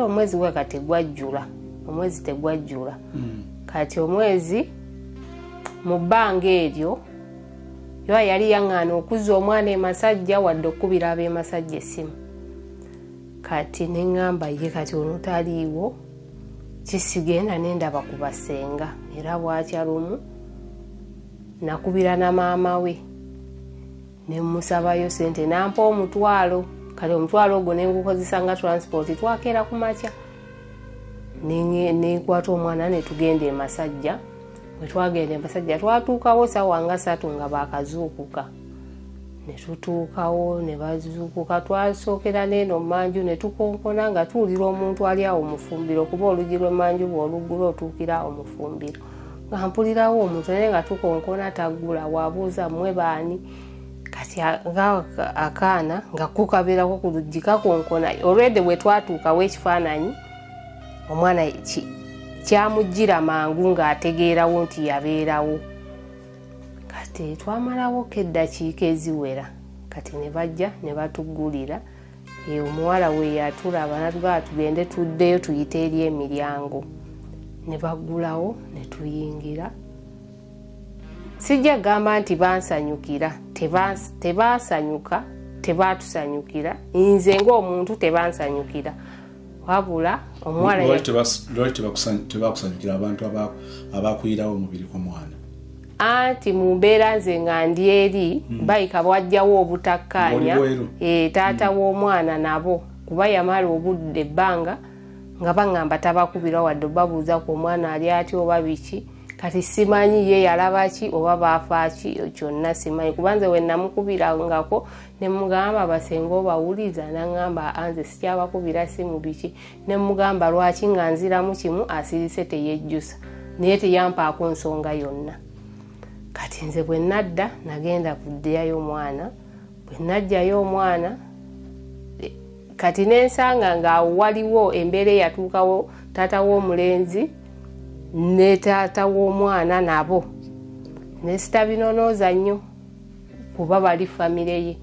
omwezi gwe kati gwajjula, omwezi tegwajjula. Kati omwezi mu bbanga eryo yo yali yaŋŋaana okuzza omwana emasajja wadde okkubira ab'emasajja essimu. Kati neŋŋamba ye kati ono taliiwo kisigenda nendaba ku basenga. Era bwatya lumu nakubira na maama we ne musabayo ssente nampa omutwalo. Kale omutwalo ogwo ne ngukozesa nga transport twakeera ku makya. Nekwata omwana ne tugenda emasajja. Bwe twagenda emasajja twatuukawo ssaawa nga 3 nga baakazuukuka. Ne tutuukawo ne bazuukuka. Twasookera n'eno manju ne tukonkona nga tuwulira omuntu ali awo mufumbiro kuba olugi lw'emanju bw'oluggula otuukira omufumbiro. Nga mpulirawo omuntu naye nga tukonkona taggula. Wabuuza mmwe baani? kati akaana nga kukabeerako ku luggi kakonkona already bwe twatuukawo ekifaananyi omwana kyamujjira mangu ng'ategeerawo nti yabeerawo. Kati twamalawo keddakiika eziwera kati ne bajja ne batuggulira omuwala we yatulaba natugamba tugende tuddeyo tuyite eri emiryango. Ne baggulawo ne tuyingira. Sijja gamba nti bansanyukira, tebansanyuka, tebaatusanyukira. Nze ng'omuntu tebansanyukira. Wabula omuwala tebakusanyukira abantu abakuyirawo omubiri gw'omwana. Anti mu mbeera nze nga ndi eri bayika bwajjawo obutakkaanya taata w'omwana nabo kuba yamala obudde ebbanga nga baŋŋamba tabakubira wadde babuuza ku omwana ali atya oba biki. Kati simanyi ye yalaba ki oba baafa ki kyonna simanyi kuba nze we namukubirangako ne mugamba basenga obawuliza naŋŋamba anze sikyabakubira si mu biki ne mugamba lwaki nga nziramu kimu asirise teyejjusa naye teyampaako nsonga yonna. Kati nze bwe nadda nagenda kuddeyayo omwana bwe najjayo omwana kati nensanga ng'awo waliwo embeera eyatuukawo taata w'omulenzi ne taata w'omwana nabo ne sitabinonooza nnyo kuba bali famire ye.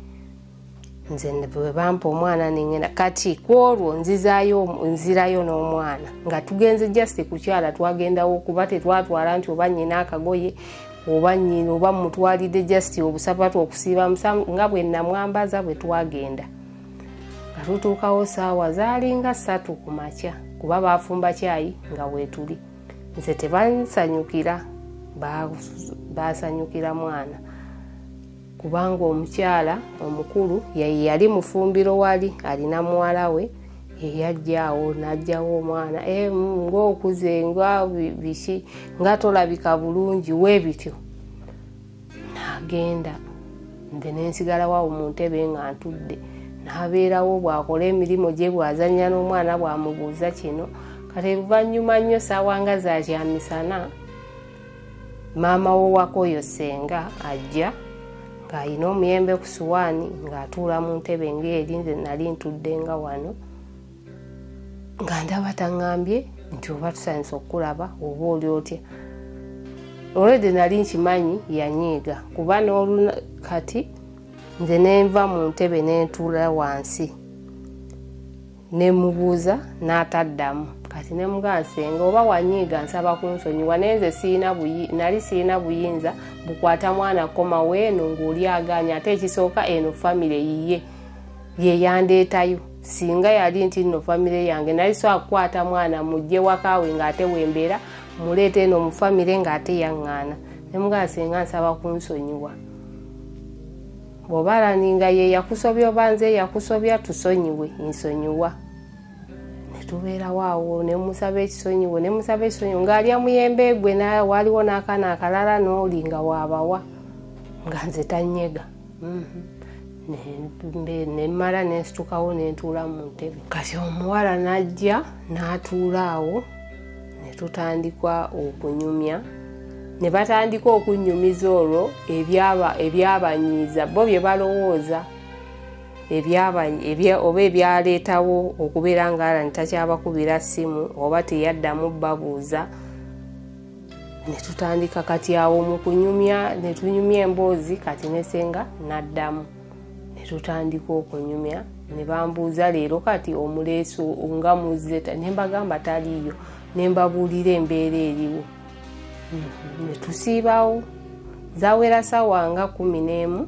Nze bwe bampa omwana nengenda kati ku olwo nzirayo n'omwana nga tugenze just kukyala twagendawo kuba tetwatwala nti oba nnyina akagoye oba nnyina oba mutwalidde just obusapatu okusiiba nga bwe namwambaza bwe twagenda. Nga tutuukawo saawa zaalinga 3 ku makya kuba baafumba kyayi nga weetuli. Nze tebansanyukira basanyukira mwana kubanga omukyala omukulu yali mufumbiro wali alina muwala we yajjaawo n'ajjawo omwana ng'okuze nga biki nga tolabika bulungi weebityo n'agenda. Nze nensigalawo mu ntebe nga ntudde n'abeerawo bw'akola emirimu gye bw'azannya n'omwana bw'amubuuza kino. Kati luvannyuma nnyo saawa nga zakyamisana maama w'owakoyo senga ajja ng'alina omuyembe ku suwaani ng'atuula mu ntebe ng'eri nze nali ntudde nga wano nga ndaba taŋŋambye nti oba tusanyusa okukulaba oba oli otya. Olwedde nali nkimanyi yanyiiga kuba kati nze nenva mu ntebe nentuula wansi nemubuuza n'ataddamu. Kati ne mugamba senga oba wanyiiga nsaba kunsonyiwa naye nze nali siina buyinza bukwata mwana koma weeno ng'oli aganya ate ekisooka eno famire yiye ye yandeetayo. Singa yali nti nno famire yange nali so akukwata mwana mujje wakaawe ng'ate wembeera muleete eno mu famire ng'ate yaŋŋaana. Ne mugamba senga nsaba kunsonyiwa bw'oba alaninga ye yakusobya oba nze yakusobya tusonyiwe nsonyiwa. Tubeerawo awo ne musaba ekisonyiwo ng'alya muyembe gwe waliwo n'akaana akalala n'oli nga waabawa nga nze tannyega. Nemmala nensitukawo nentuula mu ntebe. Kati omuwala n'ajja n'atuula awo ne tutandikwa okunyumya. Ne batandika okunnyumiza olwo ebyabanyiiza bo bye balowooza oba ebyaleetawo okubeera ng'ala takyabakubira ssimu oba teyaddamu babuuza. Ne tutandika kati awo mu kunyumya ne tunyumya emboozi kati ne senga n'addamu. Ne tutandika okunyumya ne bambuuza leero kati omuleeso nga muzze ne mbagamba taliiyo ne mbabuulira embeera eriwo. Ne tusiibawo zawera ssaawa nga 11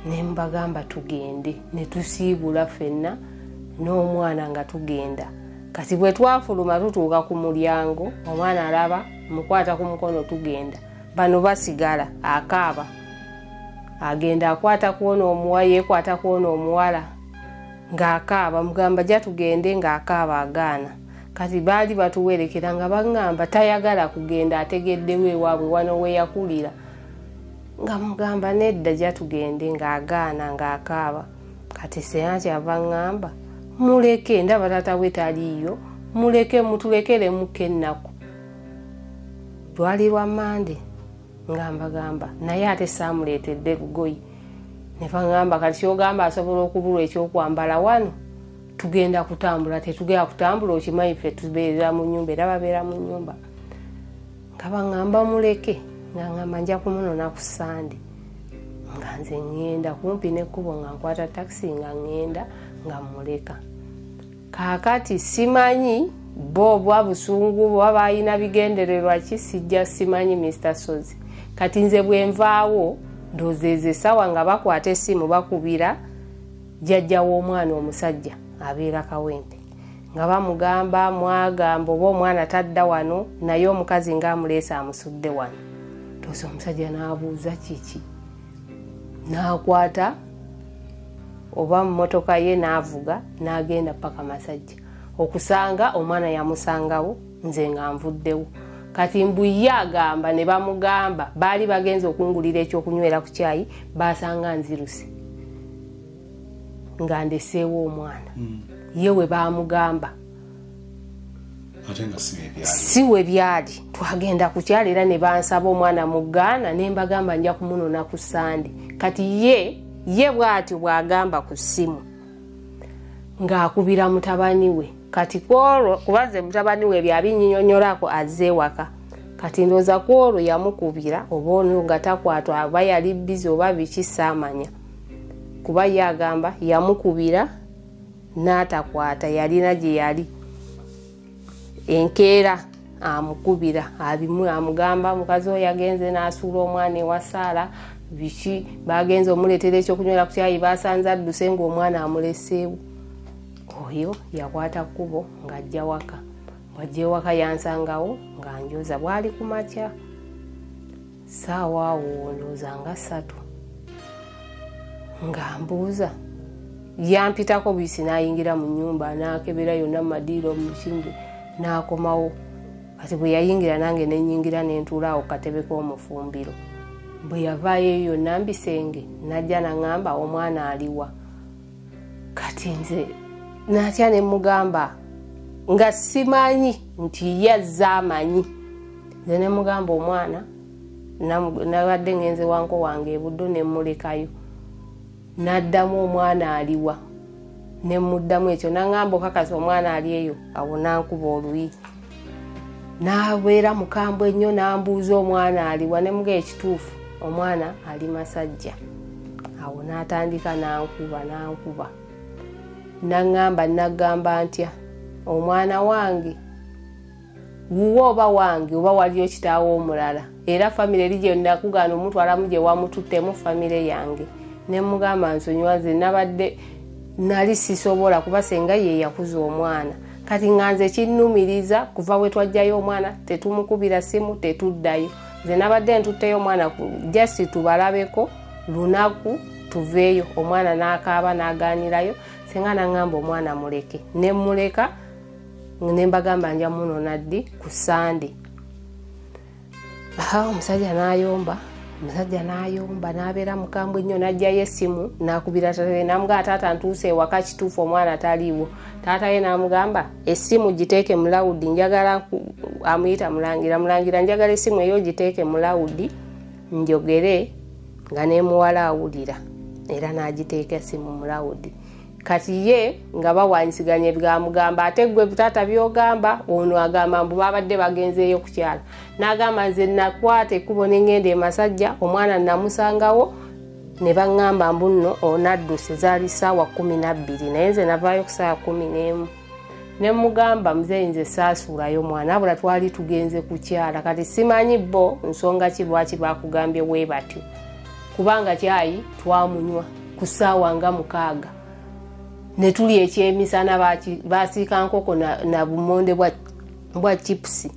ne mbagamba tugende ne tusiibula ffenna n'omwana nga tugenda. Kati bwe twafuluma tutuuka ku mulyango omwana alaba mukwata ku mukono tugenda. Bano basigala akaaba agenda akwata kuona omuwala yeekwata kuona omuwala ng'akaaba mugamba jja tugende ng'akaaba agaana. Kati baali batuwerekera nga baŋŋamba tayagala kugenda ategeddewo ewaabwe wano we yakulira nga mugamba nedda jja tugende ng'agaana ng'akaaba. Kati senga kyava ŋŋamba muleke ndaba taata we taliiyo muleke mutulekeremukko ennaku. Lwali lwa Mande nga mbagamba naye ate saamuleetedde lugoyi ne bangamba kati kyogamba asobola okubulwa ekyokwambala wano tugenda kutambula tetugenda kutambula okimanyi ffe tubeera mu nnyumba era babeera mu nnyumba nga bangamba muleke nga ngamba nja kumunona ku Sande nga nze ngenda kumpi n'ekkubo nga nkwata taxi nga ngenda nga muleka kaakati simanyi bo bwa busungu bwa bayina bigendererwa ki sijja simanyi Mr. Sozi kati nze bwenvaawo ndozeze sawa nga bakwata essimu bakubira jjajja w'omwana omusajja abeera Kawempe nga bamugamba mwagamba oba omwana tadda wano naye omukazi ng'amuleese amusudde wano tozo omusajja n'abuuza kiki n'akwata oba mu mmotoka ye n'avuga n'agenda paka Masajja okusanga omwana yamusangawo nze nga nvuddewo kati mbuye agamba ne bamugamba baali bagenze okungulira ekyokunywera ku kyayi basanga nziruse nga ndeseewo omwana yewe bamugamba si we byali twagenda ku kyalo era ne bansaba omwana mu Ggana ne mbagamba nja kumunona ku Sande kati ye bw'atyo bw'agamba ku ssimu ng'akubira mutabani we kati kwolwo kubaze mutabani we byabinnyonnyolako azze ewaka kati ndooza kwolwo yamukubira oba ono nga takwatwa aba yali bbizi oba biki saamanya kuba ye agamba yamukubira n'atakwata yalina gye yali enkeera amukubira abimu amugamba mukazi oyo yagenze n'asuula omwana ewa Saala biki bagenze omuleetera ekyokunywera ku kyayi basanze adduse ng'omwana amuleseewo oyo yakwata kkubo ng'ajja waka bw'ajja ewaka yansangawo nga njoza bwali ku makya ssaawa awo ndowooza nga 3 nga mbuuza yampitako bisi n'ayingira mu nnyumba n'akebera yonna madiiro mu kindi n'akomawo kati bwe yayingira nange nenyingira n'entuulaawo katebe k'omufumbiro bwe yavaayo eyo yonna mbisenge najja naŋŋamba omwana aliwa kati nze natya ne mugamba nga simanyi nti yazza amanyi nze ne mugamba omwana nabadde ngenze wanko wange ebuddo ne mulekayo n'addamu omwana aliwa ne muddamu ekyo naŋŋamba okakasa omwana ali eyo awo nankuba oluyi n'abeera mukambwe ennyo n'ambuuza omwana aliwa ne muga ekituufu omwana ali Masajja awo n'atandika nankuba naŋŋamba nagamba ntya omwana wange wuwe oba wange oba waliyo kitaawo omulala era famire eri gye nakugaana omutwalamu gye wamututtemu famire yange ne mugamba nsonyiwaze nabadde nali sisobola kuba senga ye yakuza omwana kati nganze kinnumiriza kuva we twajjayo omwana tetumukubira simu tetuddayo nze nabadde ntutteyo omwana jasi tubalabeko lunaku tuveeyo omwana n'akaaba n'agaanirayo senga naŋŋamba omwana muleke ne muleka ne mbagamba nja munona ddi ku Sande omusajja n'ayomba n'abeera mukambwe nnyo n'ajjayo essimu n'akubira taata n'amugamba taata ntuuse ewaka kituufu omwana taliiwo taata ye n'amugamba essimu giteeke mu lawudi njagala amuyita mulangira njagala essimu eyo giteeke mu lawudi njogere nga n'emuwala awulira era n'agiteeka essimu mu lawudi kati ye nga bawanyisiganye bwamugamba ate gwe taata byogamba ono agamba mbu babadde bagenzeeyo ku kyalo n'agamba nze nakwata ekkubo n'engenda e Masajja omwana namusangawo ne baŋŋamba mbu nno onadduse zaali ssaawa 12 naye nze navaayo ku ssaawa 11 ne mugamba muzeeyi nze saasuulayo mwana abula twali tugenze ku kyala kati simanyi bo nsonga ki lwaki bakugambye bwe batyo kubanga kyayi twamunywa ku ssaawa nga 6 ne tuli ekyemisana basiika nkoko na bumonde bwa chipusi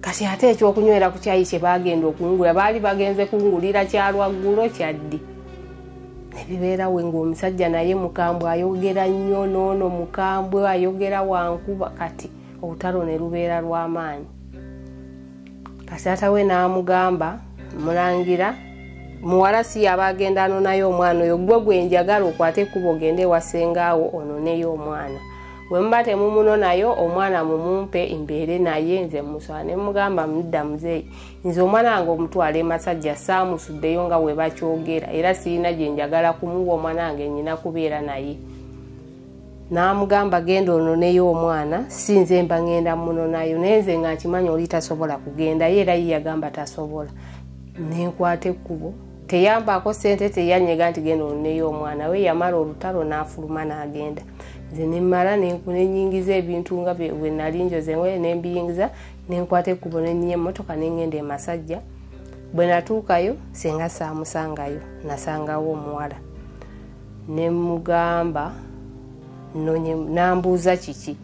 kati ate ekyokunywera ku kyayi kye bagenda okungula baali bagenze kungulira kyalwaggulo kyaddi ne bibeerawe ng'omusajja naye mukambwe ayogera nnyo n'ono mukambwe ayogera wankuba kati olutalo ne lubeera lw'amaanyi kati atawe n'amugamba mulangira muwala si yabagenda anonayo omwana oyo gwe gwenjagala okwate ekkubo ogende ewasengaawo ononeyo omwana bwe muba temumunonayo omwana mumumpe imbeere naye nze musaba ne mugamba mudda muzeeyi nze omwana wange omutwala emasajja saamusuddeyo nga bwe bakyogera era sirina gye njagala kumuwa omwana wange nnyina kubeera naye. N'amugamba genda ononeyo omwana si nze mba ngenda munonayo naye nze nga nkimanyi oli tasobola kugenda ye era ye yagamba tasobola. Nenkwata ekkubo teyambaako ssente teyanyega nti genda ononeyo omwana we yamala olutalo n'afuluma n'agenda. Nze nemmala nenyingiza ebintu nga bwe nali njoze nembiyingiza nenkwata ekkubo nenyinya emmotoka nengenda e Masajja. Bwe natuukayo senga saamusangayo nasangawo omuwala ne mugamba nambuuza kiki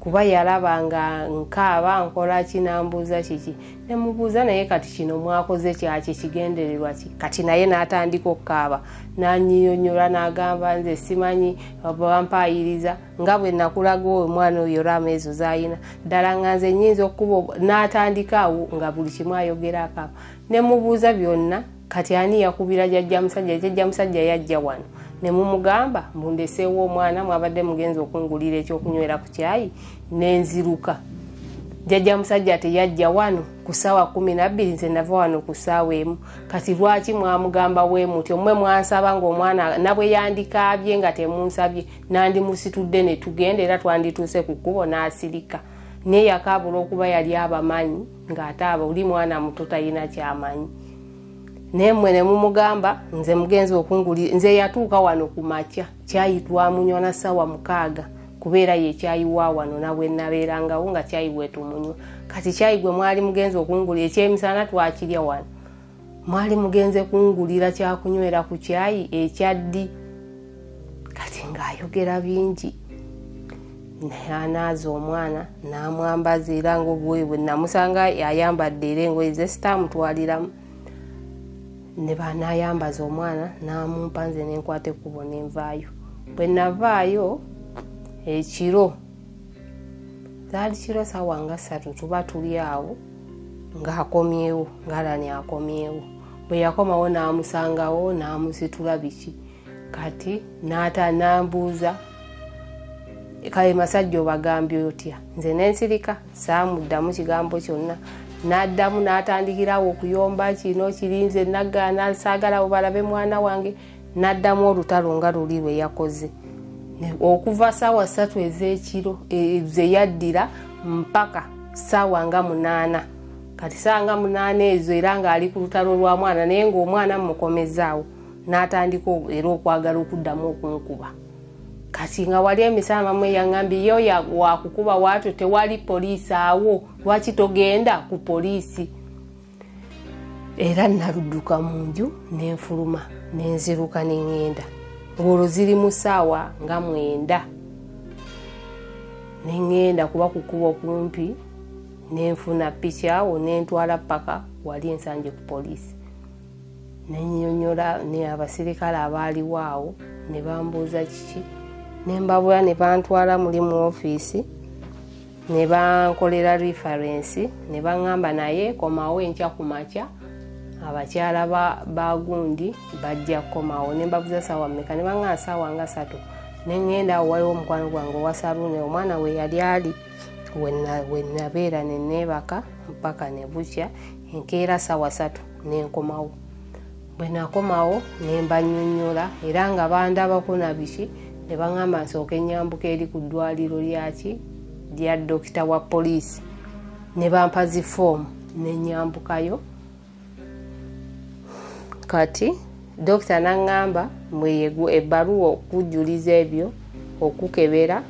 kuba yalaba nga nkaaba nkola ki nambuuza kiki ne mubuuza naye kati kino mwakoze kyaki kigendererwa ki kati naye n'atandika okukaaba n'annyonnyola n'agamba nze simanyi bampaayiriza nga bwe nakulaga omwana oyo raama ezo z'ayina ddala nga nze nnyinza okkuba n'atandika awo nga buli kimu ayogera akaaba ne mubuuza byonna kati ani yakubira jjajja musajja yajja wano ne mumugamba mbundeseewo omwana mwabadde mugenzi okungulira ekyokunywera ku kyayi nenziruka jjajja musajja teyajja wano ku ssaawa 12 nze nava wano ku ssaawa emu kati lwaki mwamugamba we mutyo mmwe mwansaba ng'omwana nabwe yandikaabye nga temunsabye nandimusitudde ne tugenda era twandituuse ku kkubo n'asirika naye yakaabula okuba yali abamanyi ng'ate aba oli mwana muto talina kyamanyi. Nemwe ne mumugamba nze mugenzi okungulira nze yatuuka wano ku makya kyayi twamunywa na ssaawa 6 kubeera ye kyayi wa wano nabwe nabeerangawo nga kyayi bwe tumunywa kati kyayi gwe mwali mugenzi okungulira ekyemisana twakirya wano mwali mugenze kungulira kyakunywera ku kyayi ekyaddi kati ng'ayogera bingi anaaza omwana n'amwambaza era ng'obwe namusanga ayambadde era engoye ze sitamutwaliramu ne banayambaza omwana n'amumpa nze nenkwata ekkubo nenvaayo. Bwe navaayo ekiro zaali kiro ssaawa nga 3 tuba tuli awo ng'akomyewo ng'alani akomyewo bwe yakomawo n'amusangawo n'amusitula biki kati nambuuza kale Masajja obagambye otya nze nensirika saamuddamu kigambo kyonna n'addamu n'atandikirawo okuyomba kino kirinze nagaana saagala balabe mwana wange n'addamu olutalo nga luli lwe yakoze okuva ssaawa 3 ez'ekiro ze yaddira mpaka ssaawa nga 8 kati ssaawa nga 8 ezo era ng'ali ku lutalo lwa mwana naye ng'omwana mmukomezaawo n'atandika era okwagala okuddamu okunkuba kati nga wali emisana mwe yangambye yo wakukuba watu tewali poliisi awo lwaki togenda ku poliisi era naludduka mu nju nenfuluma nenziruka nengenda ng'olwo ziri mu ssaawa nga 9 nengenda kuba kukuba okumpi nenfuna piki awo nentwala paka wali ensanje ku poliisi nennyonnyola ne abasirikale abaaliwo awo ne bambuuza kiki nembabula ne bantwala muli mu ofiisi ne bankolera reference ne baŋŋamba naye komawo enkya ku makya abakyala bagundi bajja kukomawo ne mbabuza ssaawa mmeka ne baŋŋamba ssaawa nga 3 ne ŋŋenda awo waliwo omukwano gwange owa saluni omwana we yali ali we nabeera ne neebaka mpaka ne bukya enkeera ssaawa 3 nenkomawo bwe nakomawo ne mbannyonnyola era nga bandabako na biki ne baŋŋamba nsooka ennyambuka eri ku ddwaliro lyaki lya dokita wa poliisi ne bampa zifoomu n'ennyambukayo kati dokita n'aŋŋamba mweyegu ebbaluwa okujjuliza ebyo okukebera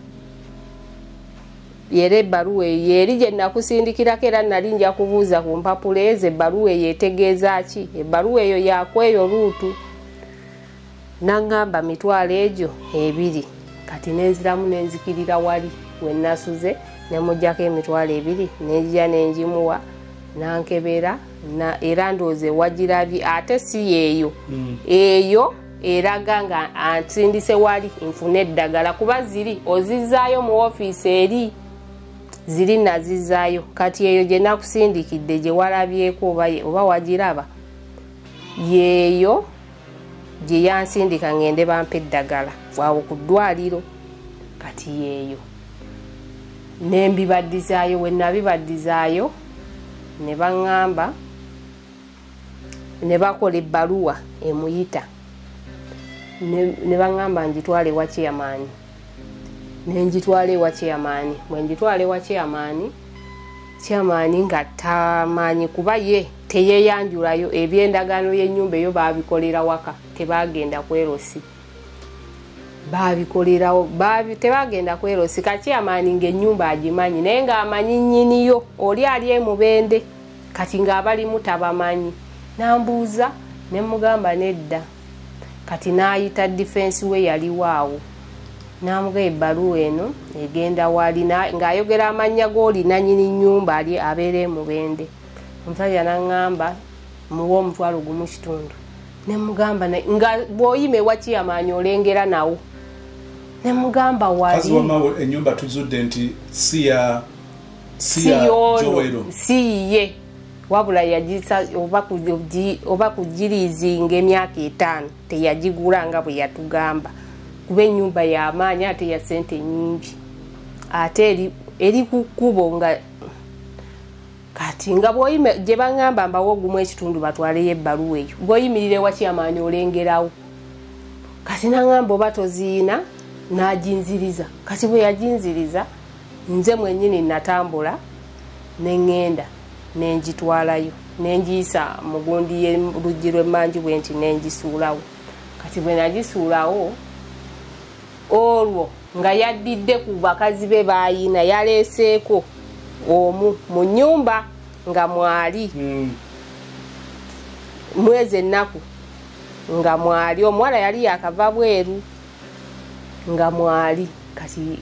era ebbaluwa eyo eri gye nakusindikirako era nali nja kubuuza ku mpapula ezo ebbaluwa eyo etegeeza ki ebbaluwa eyo yakweyo luutu n'aŋŋamba mitwalo egyo 2 kati nenziramu nenzikirira wali we nasuze ne mujjako emitwalo 2 nejja nenjimuwa nankebera era ndooze wagirabye ate si yeeyo eyo eraga nga ansindise wali nfune eddagala kuba ziri ozizaayo mu ofiisi eri ziri nazizaayo kati eyo gye nakusindikidde gye walabyeko oba wagiraba yeeyo gye yansindika ngende bampa eddagala awo ku ddwaliro kati yeeyo nembibadizaayo we nabibadizaayo ne baŋŋamba ne bakola ebbaluwa emuyita ne baŋŋamba ngitwale wa chairman nenjitwala ewa chairman bwe njitwala ewa chairman nga tamanyi kuba ye teyeyanjulayo ebyendagano y'ennyumba eyo babikolera waka tebagenda kwerosi tebagenda kwerosi ka chairman ng'ennyumba agimanyi naye ng'amanyi nnyiniyo oli ali emubende kati ng'abalimu tabamanyi nambuuza ne mugamba nedda kati n'ayita defense we yaliwaawo namuga ebbaluwa eno egenda wali ng'ayogera amannya g'oli nannyini nnyumba ali abeera emubende omusajja naŋŋamba muwa omutwalo gumu kitundu ne mugamba nga bw'oyima ewa chairman olengera nawo ne mugamba wali ennyumba tuzudde nti si ye wabula yagisa oba kugiriizinga emyaka 5 teyagigula nga bwe yatugamba kuba ennyumba y'amaanyi ate ya ssente nnyingi ate eri ku kkubo nga kati nga bw'oyime gye baŋŋamba mbawo ogumu ekitundu batwaleyo ebbaluwa eyo bw'oyimirire wa chairman olengerawo kati naŋŋamba oba toziina n'aginziriza kati bwe yaginziriza nze mwennyini natambula neŋŋenda nenjitwalayo nenjiyisa mugundi y'oluggi lw'emmanju bwe nti nenjisuulawo kati bwe nagisuulawo olwo nga yaddidde ku bakazi be baayina yaleeseeko omu mu nnyumba nga mwali mwezi ennaku nga mwali omuwala yali yakava bweru nga mwali kati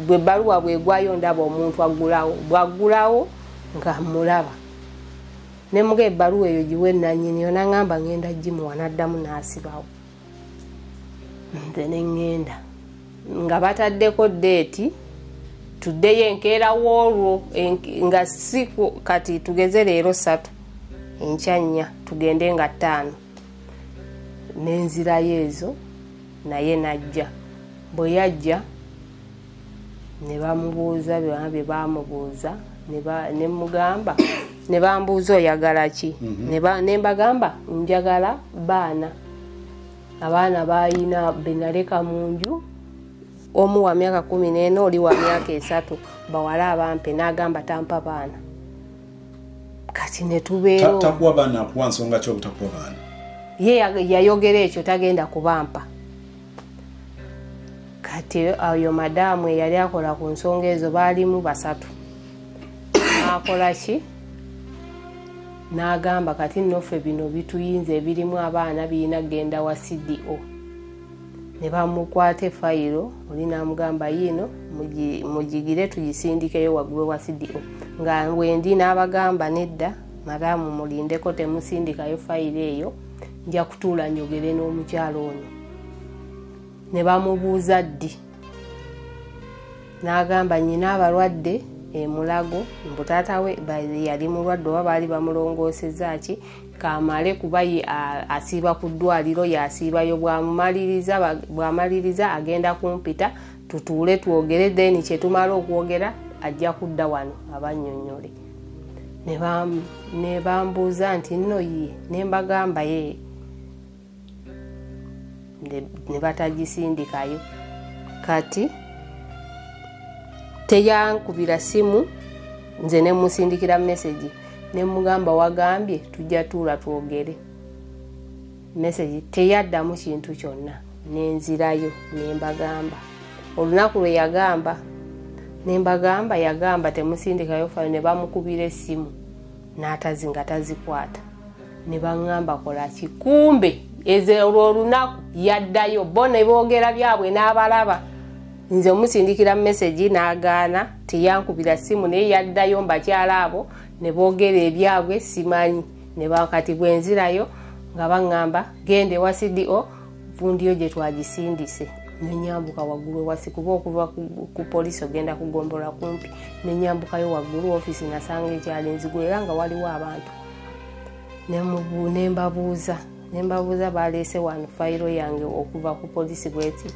bwe bbaluwa bwegwayo ndaba omuntu bwaggulawo nga mulaba ne muga ebbaluwa eyo giwe nannyini yo naŋŋamba ŋŋenda gimuwa n'addamu n'asibawo nze ne ŋŋenda nga bataddeko deeti tuddeyo enkeerawo olwo nga si kati tugeze leero 3 enkya 4 tugende nga 5 n'enzirayo ezo naye najja bwe yajja ne bamubuuza bye bamubuuza ne mugamba ne bambuuza oyagala ki ne mbagamba njagala abaana bayina benaleka mu nju omu wa myaka 14 oli wa myaka 3 bawala abampe n'agamba tampa baana kati ne tubeera takuwa baana kuwa nsonga ki obutakuwa baana ye yayogera ekyo tagenda kubampa kati oyo madaamu eyali akola ku nsonga ezo baalimu 3 n'akola ki n'agamba kati nnoffe bino bituyinza ebirimu abaana birina genda wa CDO ne bamukwata efayiro oli n'amugamba yino mugigire tugisindikeyo waggulu wa CDO nga wendi n'abagamba nedda madaamu mulindeko temusindikayo fayiro eyo nja kutuula njogere n'omukyalo ono ne bamubuuza ddi n'agamba nnyina abalwadde emulago mbutaata we yali mulwadde oba baali bamulongoosezza ki kamale kuba asiiba ku ddwaliro yasiibayo bw'amaliriza agenda kumpita tutuule twogere then kye tumala okwogera ajja kudda wano abannyonnyole ne bambuuza nti nno ye ne mbagamba ye ne batagisindikayo kati teyankubira simu nze ne musindikira message ne mugamba wagambye tujja tuula twogere message teyaddamu kintu kyonna nenzirayo ne mbagamba olunaku lwe yagamba ne mbagamba yagamba temusindikayo fayiro ne bamukubira essimu n'atazinga tazikwata ne baŋŋamba kola ki kumbe olwo olunaku yaddayo bo ne boogera byabwe n'abalaba nze omusindikira message n'agaana teyankubira simu naye yaddayo mbakyala abo ne boogera ebyabwe simanyi ne bakati bwenzirayo nga baŋŋamba gende wa CDO vundiyo gye twagisindise nenyambuka waggulu wasi kuba okuva ku polisi ogenda kugombola kumpi nenyambukayo waggulu ofisi nasanga ekyali nzigula era nga waliwo abantu nembabuuza baleese wano fayiro yange okuva ku polisi bweti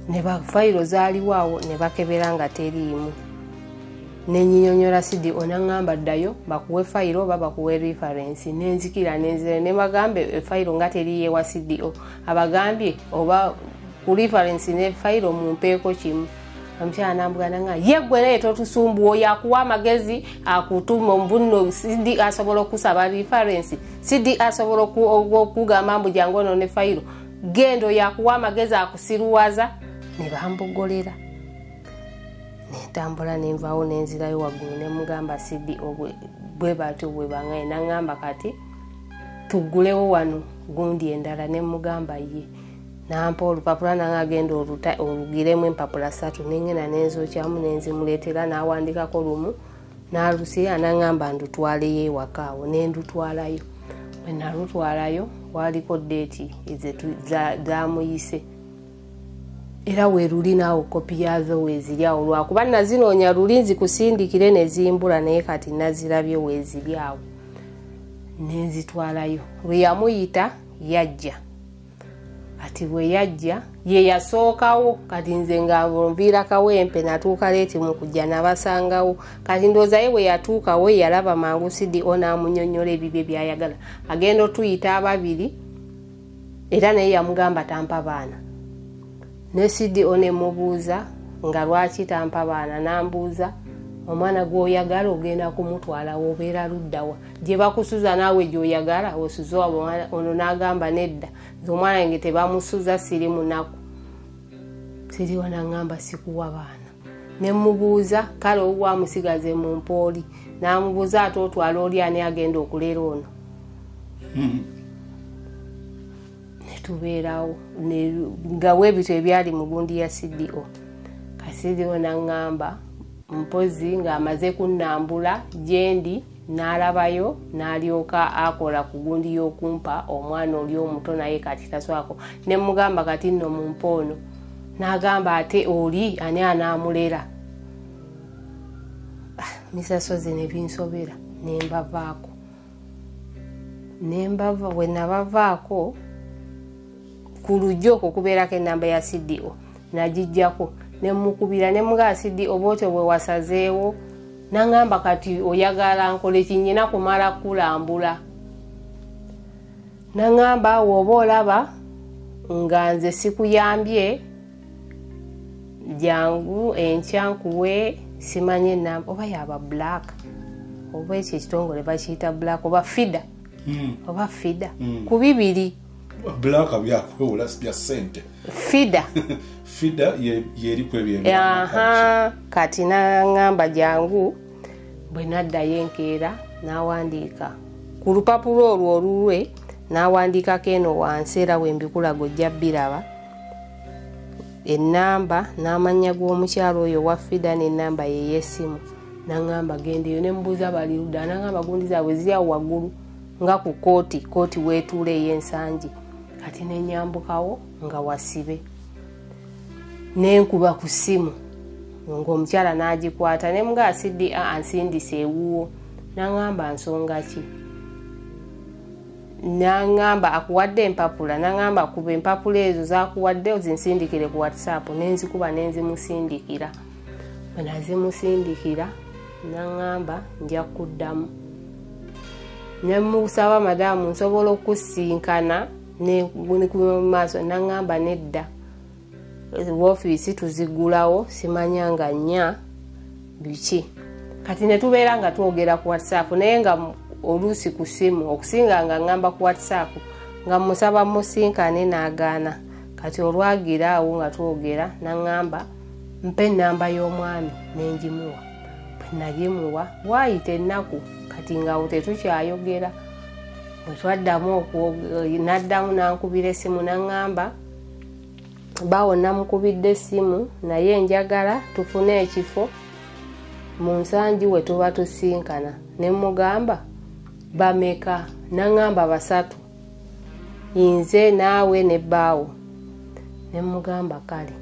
ne ba fayiro zaaliwaawo ne bakebera nga teriimu ne nyinyonyola sidi onangamba ddayo bakuwe fayiro oba bakuwe reference nenzikira nenzire ne bagambe fayiro nga teriye wa CDO abagambye oba ku reference ne fayiro mumpeeko kimu amukyala nambugana nga yeggwe leeta otusumbu oyo akuwa amagezi akutuma mbuno CD asobola okusaba reference CD asobola okugamba mbu jangu ono ne fayiro gendo yakuwa amagezi akusiruwaza ne bambogolera netambula nenvaawo nenzirayo waggulu ne mugamba CDO bwe batyo bwe bangaye nangamba kati tugulewo wano gundi endala ne mugamba ye nampa olupapula nange agenda olugiremu empapula 3 nengena nenzokyamu nenzimuleetera n'awandikako lumu n'alusira nangamba ndutwaleyo ewakaawo nendutwalayo bwe nalutwalayo waliko deeti zamuyise era weeruli naawo kopi yazo weeziryawo lwakuba nazinoonya luli nzikusindikire nezimbula naye kati nazirabye weeziryawo nenzitwalayo lwe yamuyita yajja ati bwe yajja ye yasookawo kati nze nga nviira kawempe natuuka leeti mu kujja nabasangawo kati ndooza ye bwe yatuukawo yalaba mangu CDO n'amunyonnyola ebibye byayagala agenda otuyita ababiri era naye yamugamba tampa baana ne CDO ne mubuuza nga lwaki tampa baana nambuuza omwana gwoyagala ogenda kumutwala wobeera luddawa gye bakusuza naawe gyoyagala osuza ono n'agamba nedda omwana nge tebamusuza siri munaku CDO nangamba sikuwa baana ne mubuuza kale obwamusigaze mu mpooli namubuuza ate otwala oli ani agenda okuleera ono netubeerawo nga weebito ebyali mu gundi ya CDO CDO nangamba mpozi ng'amaze kunnambula gyendi n'alabayo n'alyoka akola ku gundi y'okumpa omwana oli omuto naye kati taswako ne mugamba kati nno mu mpoono n'agamba ate oli ani anaamulera misasozi ne binsobera nembavaako we nabavaako ku lujja okwo kubeerako ennamba ya CDO nagijjako nemukubira nemuga CDO bwotyo bwe wasazeewo nangamba kati oyagala nkole kinyina kumala kulambula nangamba woba olaba nga nze sikuyambye jangu enkyankuwe simanye namba oba yaba black oba ekyo ekitongole bakiyita black oba fida oba fida ku bibiri black abyakwewula bya sente fida fida yeri kwebye kati nangamba jangu bwe naddayo enkeera n'awandiika ku lupapula olwo olulwe n'awandiikako eno wansi era wembikula gojja biraba ennamba n'amannya g'omukyalo oyo wa fida n'ennamba ye y'essimu nangamba gendeyo ne mbuuza bali ludda nangamba gundi zaabwe ziryawo waggulu nga ku kooti weetuula ey'ensangi kati nenyambukawo nga wasibe nenkuba ku ssimu ng'omukyala n'agikwata ne mga asidi ansindise ewuwo nangamba nsonga ki nangamba akuwadde empapula nangamba kuba empapula ezo zakuwadde ozinsindikire ku WhatsApp nenzikuba nenzimusindikira bwe nazimusindikira nangamba nja kuddamu nemusaba madamu nsobola okusinkana ne maaso nangamba nedda woofiisi tuzigulawo simanyanga nnya biki kati netubeera nga twogera ku WhatsApp naye nga oluusi ku ssimu okusinga nga ngamba ku WhatsApp nga musaba musinkane n'agaana kati olwagira awo nga twogera nangamba mpe ennamba y'omwami nengimuwa bwe nagimuwa waayita ennaku kati ngaawo tetukyayogera bwe twaddamu naddamu nankubira essimu nangamba bawo namukubidde essimu naye njagala tufune ekifo mu nsangi we tuba tusinkana ne mugamba bameka nangamba 3 nze naawe ne bbaawo ne mugamba kale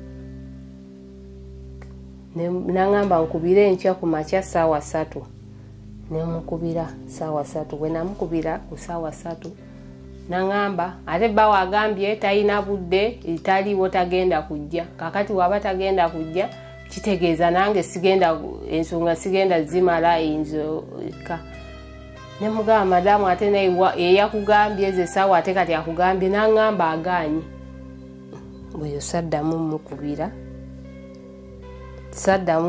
nangamba nkubire enkya ku makya ssaawa 3 nemukubira ssaawa 3 bwe namukubira ku ssaawa 3 nangamba ate bawa agambye talina budde taliwo tagenda kujja kakati waba tagenda kujja kitegeeza nange sigenda ensonga sigenda zimala enzo ka ne mugamba madamu ate naye eyakugambye ze sawa ate kati akugambye nangamba aganye bwe saddamu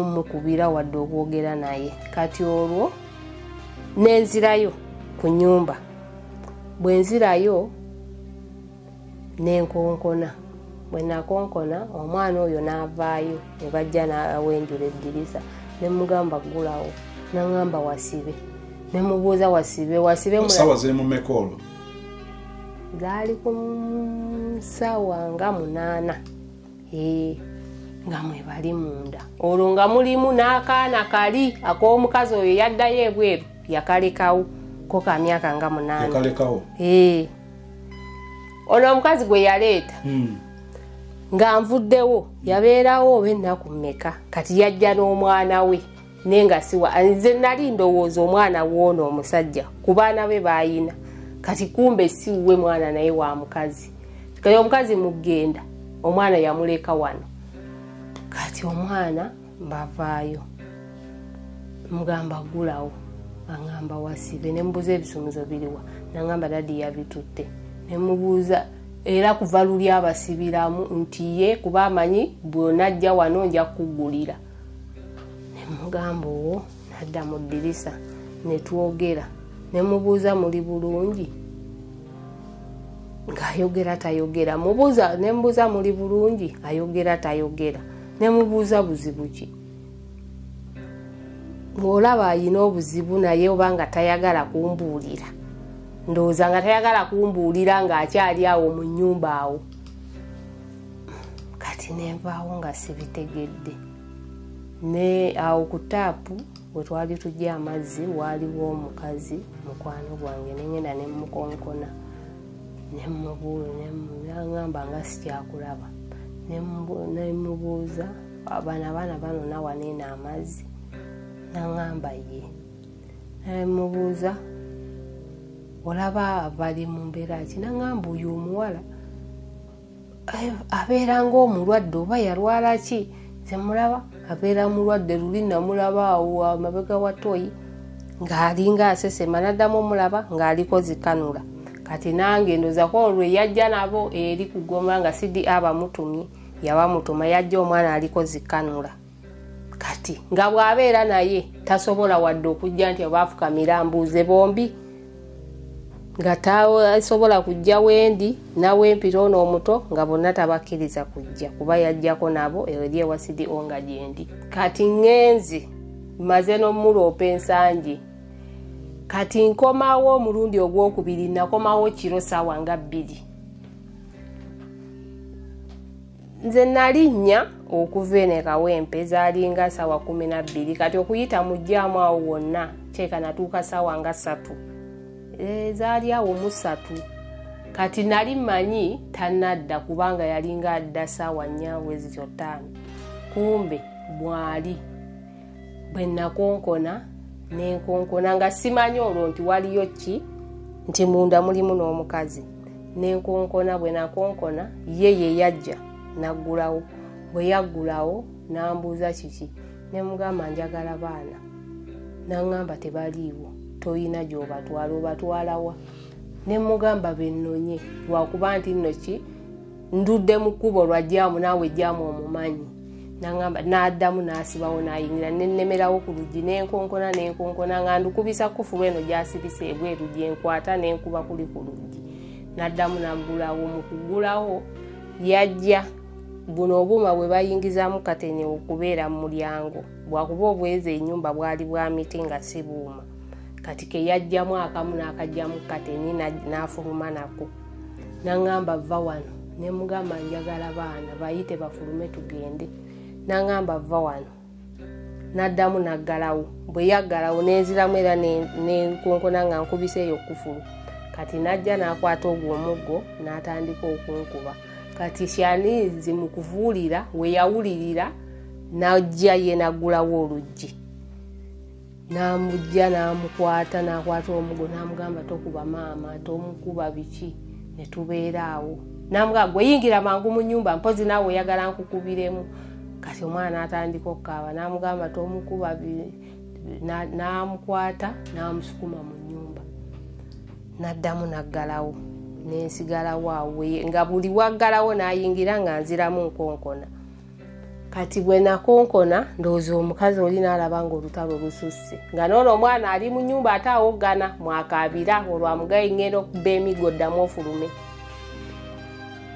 mukubira wadde okwogera naye kati olwo nenzirayo ku nyumba bwe nzirayo nenkonkona bwe nakonkona omwana oyo n'avaayo ne bajja n'awenjula eddirisa ne mugamba gulawo nangamba wasibe ne mubuuza wasibe sawa ziri mu mekolo zaali ku sawa nga 8 nga mwe bali munda olwo nga mulimu n'akaana kali ak'omukazi oyo yaddayo ebweru yakalekawo ko ka myaka nga 8 yakalekawo ono omukazi gwe yaleeta nga nvuddewo yabeerawo oba ennaku mmeka kati yajja n'omwana we nenga siwa nze nali ndowooza omwana w'ono omusajja ku baana be baayina kati kumbe siwe mwana naye wa mukazi kati omukazi mugenda omwana yamuleka wano kati omwana mbavaayo mugamba gulawo angamba wasibe ne mbuuza ebisumuzo biriwa nangamba dadi yabitutte ne mubuuza era kuva luli abasibiramu nti ye kuba amanyi bw'onajja wano nja kugulira ne mugamba owo nadda mu ddirisa ne twogera ne mubuuza muli bulungi ng'ayogera tayogera ne mbuuza muli bulungi ayogera tayogera ne mubuuza buzibu ki bw'olaba ayina obuzibu naye oba nga tayagala kumbuulira ndowooza nga tayagala kumbuulira ng'akyali awo mu nnyumba awo kati nenvaawo nga sibitegedde ne awo ku taapu bwe twali tujja amazzi waaliwo omukazi mukwano gwange nengenda ne mukonkona ne mubuulangamba nga sikyakulaba ne mubuuza abaana bano nawaneena amazzi nangamba ye mubuuza olaba bali mu mbeera ki nangamba oyo omuwala abeera ng'omulwadde oba yalwala ki zemulaba abeera mulwadde luli namulaba awo amabega wa toyi ng'alinga asesema naddamu omulaba ng'aliko zikanula kati nange ndozako olwe yajja nabo eri kugoma nga sidi abamutumye yabamutuma yajja omwana aliko zikanula kati nga bw'abeera naye tasobola wadde okujja nti abaafukamira mbuuze bombi nga tasobola kujja wendi nawe empira ono omuto nga bonna tabakkiriza kujja kuba yajjako nabo eri ewasidi onga gyendi kati ngenzi maze n'omuloopa ensangi kati nkomawo omulundi ogwokubiri nakomawo kiro ssaawa nga 2 nze nalinnya okuva ene Kawempe zaalinga ssaawa 12 kati okuyita mujjaamu awo wonna teeka natuuka ssaawa nga 3 zaali awo mu 3 kati nali manyi tanadda kubanga yalinga adda ssaawa 4 kumbe bwali bwe nakonkona nenkonkona nga simanyi olwo nti waliyo ki nti munda mulimu n'omukazi nenkonkona bwe nakonkona ye yajja naggulawo bwe yaggulawo nambuuza kiki ne mugamba njagala baana nangamba tebaliiwo toyina gy'obatwala obatwalawa ne mugamba bennonye lwakuba nti nno ki ndudde mu kkubo lwa jjaamu naawe jjaamu omumanyi nangamba n'addamu n'asibawo n'ayingira nennemerawo ku luggi nenkonkona nga ndukubisa kufulu eno gy'asibisa ebweru gyenkwata nenkuba kuli ku luggi n'addamu naggulawo mu kuggulawo yajja buno obuuma bwe bayingizaamu kateni okubeera mu mulyango bwakuba obweze ennyumba bwali bwa miti nga si buuma kati ke yajjamu akamu n'akajjamu kateni n'afuluma nako nangamba vva wano ne mugamba njagala baana bayite bafulume tugende nangamba vva wano n'addamu naggalawo bwe yaggalawo nenziramu era nenkonkona nga nkubiseeyo kufulu kati najja n'akwata ogwo omuggo n'atandika okunkuba kati kyanizi mu kuvuulira we yawulirira najja ye naggulawo oluggi namujja n'amukwata n'akwata omuggo n'amugamba tokuba maama tomukuba biki ne tubeera awo namugamba gwe yingira mangu mu nnyumba mpozi naawe oyagala nkukubiremu kati omwana atandika okukaaba namugamba tomukuba namukwata namusukuma mu nnyumba naddamu naggalawo nensigalawo awo nga buli waggalawo nayingira nga nziramu nkonkona kati bwe nakonkona ndowooza omukazi oli n'alaba ng'olutalo lususse nga noono omwana ali mu nnyumba ate awoggana mwakaabira olwamugaye ngenda okuba emigo ddamu ofulume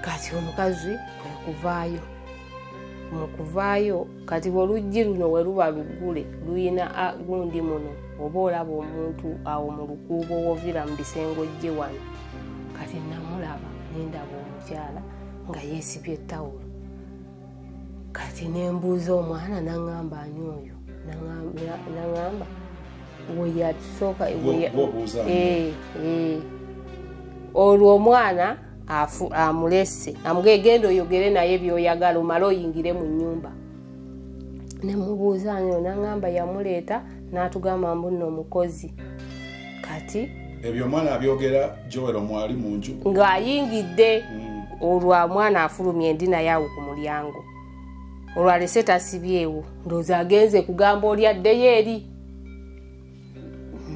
kati omukazi kwe kuvaayo mu kuvaayo kati oluggi luno we luba luggule luyina gundi muno oba olaba omuntu awo mu lukuubo wovira mu bisengo gye wano kati namulaba nendaba omukyala nga yeesibye ettawulo kati nembuuza omwana naŋŋamba ani oyo naŋŋamba weyatusooka olwo omwana amulese amugegenda oyogere naye byoyagala omale oyingire mu nnyumba nemubuuza anyo naŋŋamba yamuleeta n'atugamba mbuno omukozi kati ebyo omwana abyogera Joel omwali mu nju ng'ayingidde olwo omwana afulumye endi naye awo ku mulyango olwo alese tasibyewo ndowooza agenze kugamba oli addeyo eri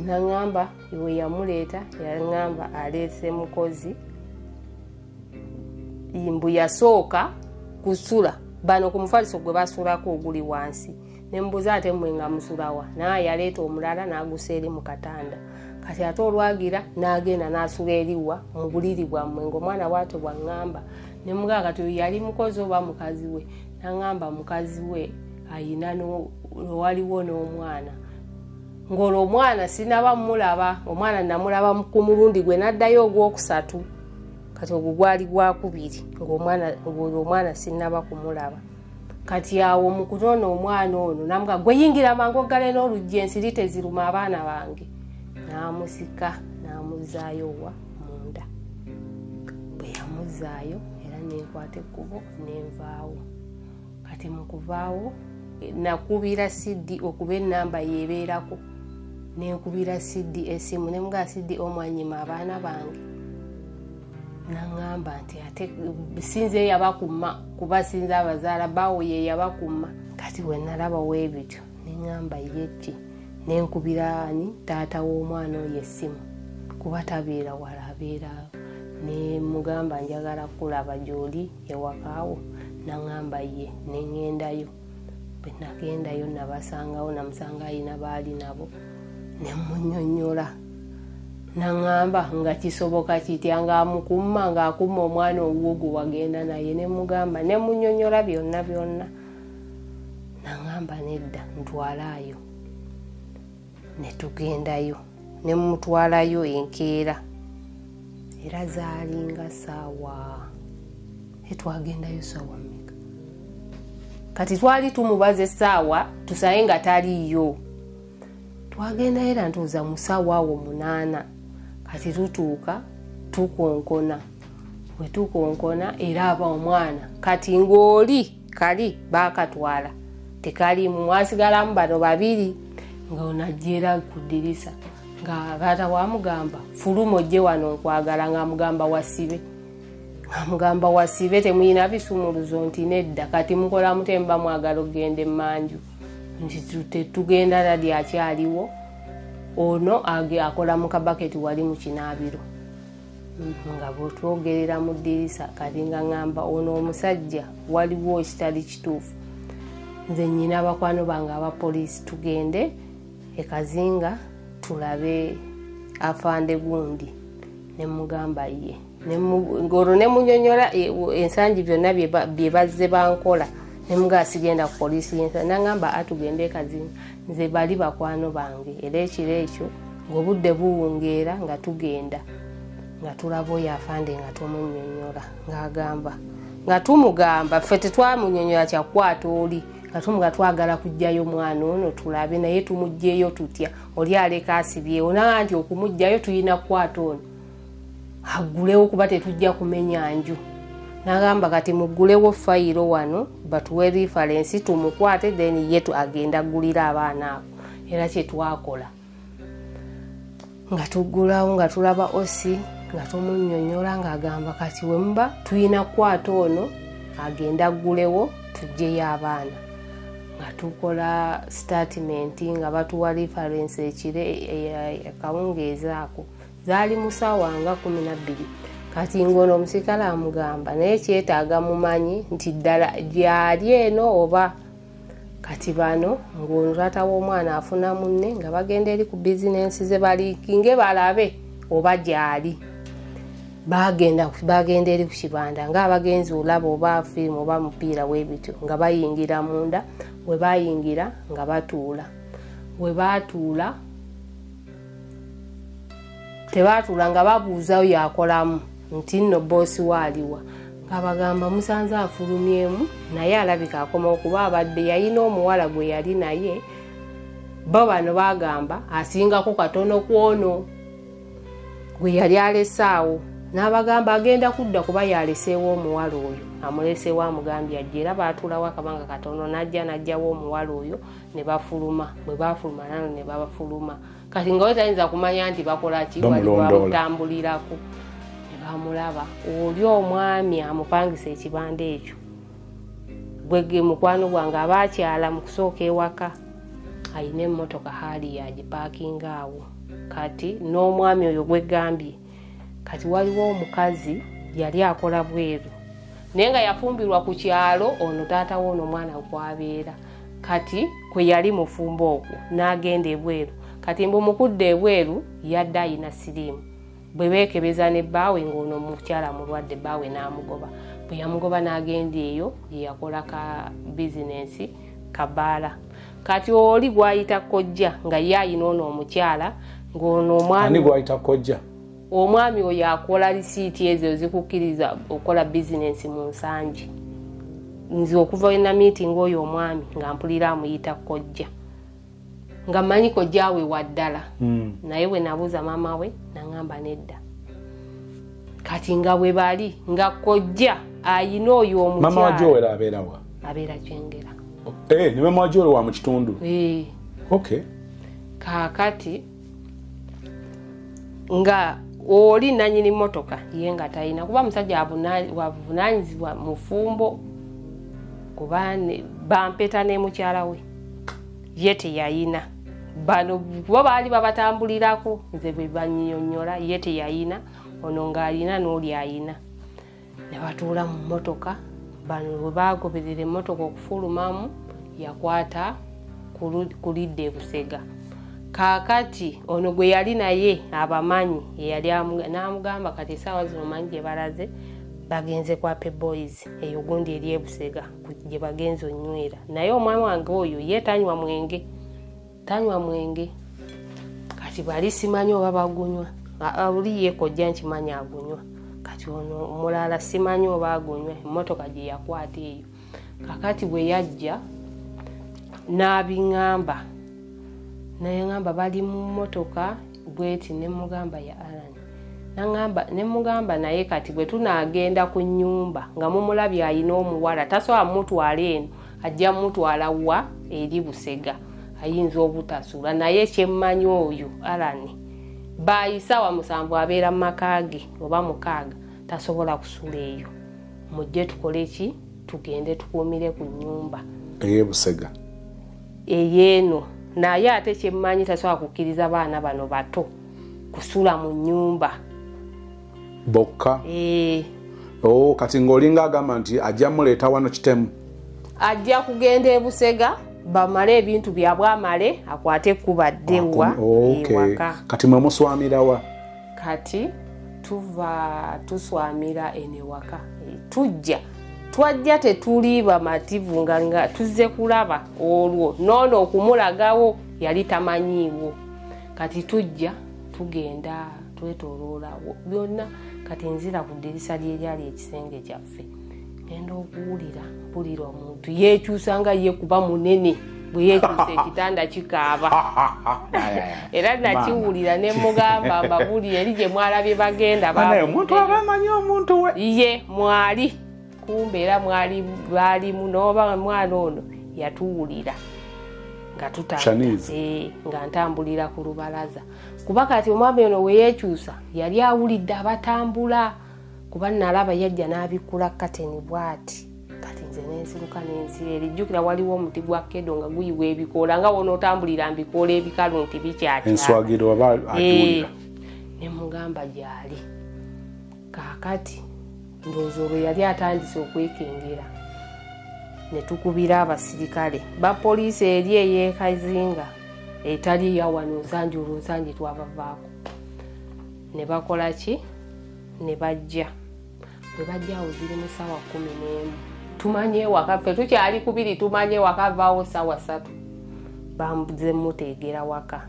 naŋŋamba iwe yamuleeta yaŋŋamba aleese mukozi mbu yasooka kusula bano ku mufaliso gwe basuulako oguli wansi nembuuza ate mmwe nga musulawa naye yaleeta omulala n'agusa eri mu katanda kati ate olwagira n'agenda n'asula eriwa mu buliri bwammwe ng'omwana bw'atyo bwaŋŋamba nemugamba kati oyo yali mukozi oba mukazi we naŋŋamba mukazi we ayina waliwo n'omwana ng'olwo omwana sinaba mulaba omwana namulaba ku mulundi gwe n'addayo ogwokusatu kati ogwo gwali gwakubiri ng'olwo omwana sinaba kumulaba kati awo mu kutoona omwana ono namuga gwe yingira mangu oggale n'oluggi ensiri teziruma abaana bange n'amusika n'amuzaayo wa munda bwe yamuzaayo era nenkwata ekkubo nenvaawo kati mu kuvaawo nakubira siddi okuba ennamba yeebeerako nenkubira siddi esimu nemugaa siddi omwanyima abaana bange naŋŋamba nti ate sinze yabakuma kuba sinze abazaala bawo ye yabakuma kati bwe nalaba weebityo neŋŋamba yeki nenkubira ani taata w'omwana oyo essimu kuba tabeera wala abeera nemugamba njagala kulaba gy'oli ewakaawo naŋŋamba ye neŋŋendayo bwe nagendayo nabasangawo namusanga ayina baali nabo nemunnyonnyola naŋŋamba nga kisoboka kitya ng'amukuma ng'akuma omwana owuwo gwe wagenda naye nemugamba nemunnyonnyola byonna byonna naŋŋamba nedda ntwalaayo netugendayo nemutwalayo enkeera era zaalinga saawa etwagendayo saawa mmeka kati twali tumubaza essaawa tusaye nga taliyo twagendayo era ntuuza mu ssaawa awo 8 kati tutuuka tukonkona bwe tukonkona era aba omwana kati ng'oli kali baakatwala tekalimu mwasigalamu bano babiri nga onajjeera ku ddirisa nga taata wamugamba fuluma ojje wano nkwagala ng'amugamba wasibe ng'amugamba wasibe temuyina bisumuluzo nti nedda kati mukola mutemba mwagala okgenda emmanju nti tetugenda ladi akyaliwo ono akola mu kabaketi wali mu kinaabiro nga bwetwogerera mu ddirisa kati nga ŋŋamba ono omusajja waliwo ekitali kituufu nze nnyina abakwano bange abapoliisi tugende ekazinga tulabe afande gundi nemugamba ye ng'olwo nemunnyonnyola ensangi byonna bye bazze bankola nemugaa sigenda ku poliisi yensa naŋŋamba atugende ekazinga nze bali bakwano bange era ekiro ekyo ng'obudde buwungeera nga tugenda nga tulaba oyo afande nga tumunnyonnyola ng'agamba nga tumugamba ffe tetwamunnyonnyola kyakukwata oli nga tumuga twagala kujjayo mwana ono tulabe naye tumugjeyo tutya oli aleka asibyewo naa nti okumugjayo tuyina kukwata ono aggulewo kuba tetujja kumenya nju nagamba kati muggulewo fayiro wano batuwe referensi tumukwate then ye agenda aggulira abaana abo era kyetwakola nga tuggulawo nga tulaba osi nga tomunnyonnyola ng'agamba kati we muba tulina kukwata ono agenda aggulewo tuggyeyo abaana nga tukola statement nga batuwa reference akawungeezi ako zaali mu ssaawa nga 12 kati ngono omusikala amugamba naye kyetaaga mumanyi nti ddala gyali eno oba kati bano ng'ono taata w'omwana afuna munne nga bagenda eri ku bizinensi ze balikinge balabe oba gyali bagenda eri ku kibanda ng'abagenzi olaba oba firimu oba mupiira w'ebityo nga bayingira munda we bayingira nga batuula we baatuula tebaatuula nga babuuzayo yakolamu nti nno boosi waaliwa ng'abagamba musanze afulumyemu naye alabika akoma okuba abadde yalina omuwala gwe yali naye bo bano bagamba asingako katono kwono gwe yali alesaawo n'abagamba agenda kudda kuba yaleseewo omuwala oyo amuleseewo amugambye ajja era baatuulawo akabanga katono najjawo omuwala oyo ne bafuluma bwe bafuluma nano ne babafuluma kati nga we tayinza kumanya nti bakola ki wali bamutambulirako ne bamulaba oli omwami amupangisa ekibanda ekyo bwege mukwano gwange abaakyala mu kusooka ewaka ayina emmotoka haali yagipaakinga awo kati n'omwami oyo gwegambye kati waliwo omukazi yali akola bweru naye nga yafumbirwa ku kyalo ono taata we ono omwana gwabeera kati kwe yali mufumbo okwo n'agenda ebweru kati mbumukudde ebweru yadde ayina siriimu bwe beekebeza ne bbaawe ng'ono mukyala mulwadde bbaawe n'amugoba bwe yamugoba n'agenda eyo ye yakola ka bizinensi kabaala kati oli gwayita kojja nga ye ayina ono omukyala ng'ono omwami gwayita kojja omwami oyo akola lisiiti ezo zikukkiriza okola bizinensi mu nsangi nze okuva ena meeting oyo omwami nga mpulira amuyita kojja nga mmanyi kojja we waddala naye we nabuuza maama we naŋŋamba nedda kati nga bwe bali nga kojja ayina oyo omukyala mama wa Joel abeerawa abeera Kyengera ne mama wa Joel wa mu kitundu okay kaakati nga oli nanyini motoka ye nga talina kuba musajja wavunaanyizibwa mufumbo kuba bampeta ne mukyala we ye teyayina bano kuba baali babatambulirako nze bwe bannyonnyola ye teyayina ono ng'alina n'oli ayina ne batuula mu motoka bano bwe bagoberera emmotoka okufulumamu yakwata kulidde Busega kaakati ono gwe yali naye abamanyi yali n'amugamba kati essaawa zino manyi gye balaze bagenze kwa P-Boys eyo gundi eri e Busega gye bagenze onywera naye omwami wange oyo ye tanywa mwenge kati bali simanyi oba bagunywa oli ye kojja nkimanyi agunywa kati ono omulala simanyi oba agunywa emmotoka gye yakwata eyo kakati bwe yajja n'abiŋŋamba naye ngamba bali mu mmotoka bweti ne mugamba ya Alan ne mugamba naye kati bwe tunaagenda ku nnyumba nga mumulabye ayina omuwala tasobola mutwala eno ajja mutwala wa eri Busega ayinza obutasula naye kyemmanyi oyo Alan bayisa wa 7 abeera mu maka ge oba 6 tasobola kusula eyo mujje tukole ki tugende tukuumire ku nnyumba Busega eyeeno naye ate kyemmanyi tasobola kukkiriza baana bano bato kusula mu nnyumba bokka kati ng'olinga agamba nti ajja muleeta wano kitemu ajja kugenda e Busega bamale ebintu byabwe amale akwate kubaddewa ewaka kati mwe muswamirawa kati tuswamira enewaka twajja tetuli bamativu nga tuzze kulaba olwo noono okumulagawo yali tamanyiiwo kati tujja tugenda twetoloola byonna kati nzira ku ddirisa ly'eryali ekisenge kyaffe genda okuwulira omuntu yeekyusa nga ye kuba munene bwe yeekyusa ekitanda kikaaba era nakiwulira ne mugamba mbabulire eri gye mwalabye bagenda omuntu abamanyi omuntu we ye mwali kumbe era baalimu n'oba mwana ono yatuwulira nga tutambula nga ntambulira ku lubalaza kuba kati omwami ono we yeekyusa yali awulidde abatambula kuba nalaba yajja n'abikkula kateni bw'ati kati nze n'ensiruka n'ensireera ejjukira waliwo omuti gwa kedo nga guyiwa ebikoola nga wonootambulira mbikoola ebikalu nti bikyakya enswagiro aba atuulira ne mugamba gyali kaakati ndowooza olwo yali atandise okwekengera ne tukubira abasirikale bapoliisi eri ey'ekazinga etali yawano nsanje olwo nsanje twabavaako ne bakola ki ne bajja bwe bajja awo ziri mu ssaawa 11 tumanye ewaka ffe tukyali kubiri tumanye ewaka avaawo ssaawa 3 bambuze muteegera waka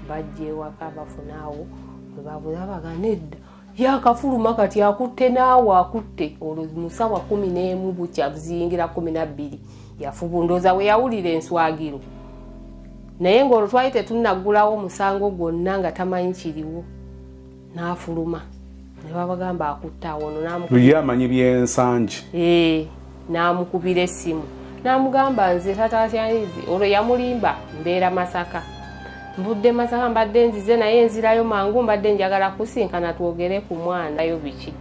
bajja ewaka bafunaawo bwe babuza baga nedda yakafuluma kati akutte naawe akutte olwo mu ssaawa 11 bukya ziyingira 12 yafubundoza we yawulira enswagiro naye ng'olwo twali tetunaggulawo musango gwonna nga tamanyi kiriwo n'afuluma ne babagamba akutte awo ono ye amanyi by'ensanje n'amukubira essimu n'amugamba nze tatatyanizi olwo yamulimba mbeera Masaka mbudde Masaka mbadde nzize naye nzirayo mangu mbadde njagala kusinkana twogere ku mwana yo biki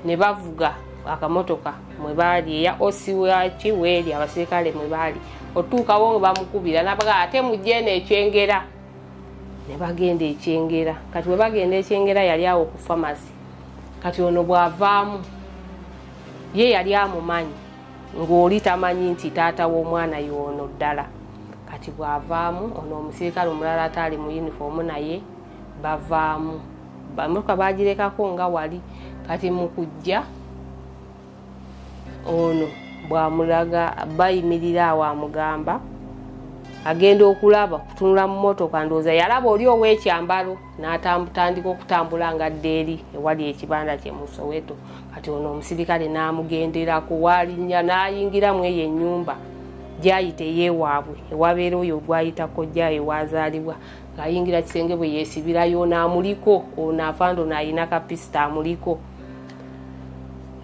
ne bavuga akamotoka mwe baali eya osiwaki weeri abasirikale mwe baali otuukawo nga bamukubira nabaga ate mujjeeno ekyengera ne bagenda ekyengera kati we bagenda ekyengera yali awo ku famasi kati ono bw'avaamu ye yali amumanyi ng'oli tamanyi nti taata w'omwana y'ono ddala kati bw'avaamu ono omusirikale omulala ataali mu yunifoomu naye bavaamu bamotoka bagirekako nga wali kati mu kujja ono bw'amulaga bayimirira awo amugamba agenda okulaba kutunula mu motoka ndowooza yalaba oli ow'ekyambalo n'atandika okutambula nga ddeeri ewali ekibanda kye mu Soweto kati ono omusirikale n'amugenderako waalinnya n'ayingiramu eyo ennyumba gyayita eyeewaabwe ewabeera oyo gwayita kojja ewazaalibwa ng'ayingira kisenge bwe yeesibirayo n'amuliko ono afanda ono ayina kapisita amuliko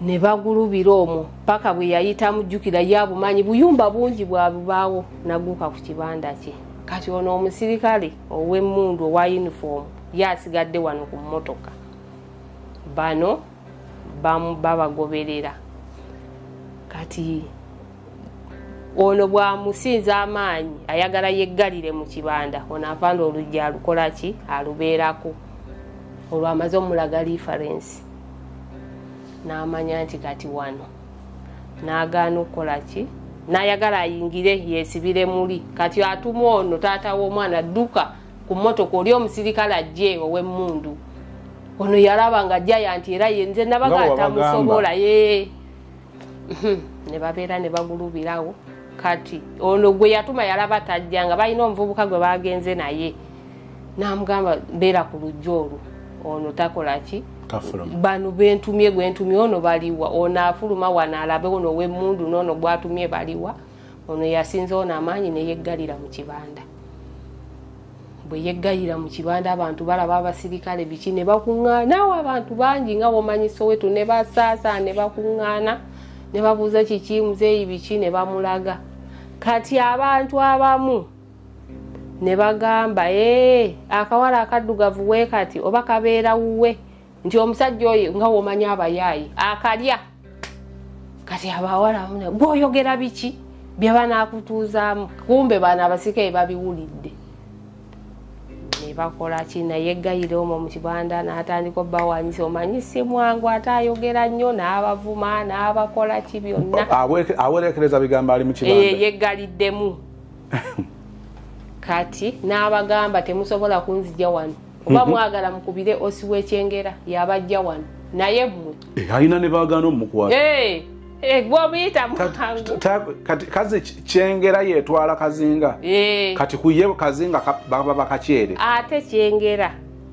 ne bagulubira omwo paka bwe yayita mujjukira yabumanyi buyumba bungi bwabubaawo naguuka ku kibanda kye kati ono omusirikale ow'emmundu owa yunifoomu yasigadde wano ku mmotoka bano babagoberera kati ono bw'amusinza amaanyi ayagala yeggalire mu kibanda ono afanda olujja alukola ki alubeerako olwo amaze omulaga lifarensi n'amanya nti kati wano n'agaana okukola ki n'ayagala ayingire yeesibire muli kati atuma ono taata w'omwana dduka ku mmotoka oli omusirikale ajje ow'emmundu ono yalaba nga ajjayo nti era ye nze nabaga atamusobola ye ne babeera ne bagulubirawo kati ono gwe yatuma yalaba tajja nga balina omuvubuka gwe bagenze naye n'amugamba mbeera ku lujja olwo ono takola ki bano bentumye gwentumye ono baliwa ono afuluma wano alabe ono ow'emmundu n'ono gwatumye baliwa ono yasinza ono amaanyi ne yeggalira mu kibanda bwe yeggalira mu kibanda abantu balaba abasirikale biki ne bakuŋŋaana awo abantu bangi nga womanyi Soweto ne basaasa ne bakuŋŋaana ne babuuza kiki muzeeyi biki ne bamulaga kati abantu abamu ne bagamba akawala akaddugavu we kati oba kabeera wuwe nti omusajja oyo nga womanyi abayaayi akalya kati abawala gwoyogera biki bye banaakutuuzaamu kumbe bana abasirikale babiwulidde ne bakola ki naye eggayire omwo mu kibanda n'atandika obbawanyisa omanyi si mwangu ate ayogera nnyo n'abavuma n'abakola ki byonna awerekereza bigambo ali mu kibanda yeggaliddemu kati n'abagamba temusobola kunzijja wano oba mwagala mukubire osi w'ekyengera yabajja wano naye mmwe alina ne baagaana omukwata gw'omuyita mwangu kati kazi kyengera yeetwala kazinga kati kuye kazinga baba bakakyere ate kyengera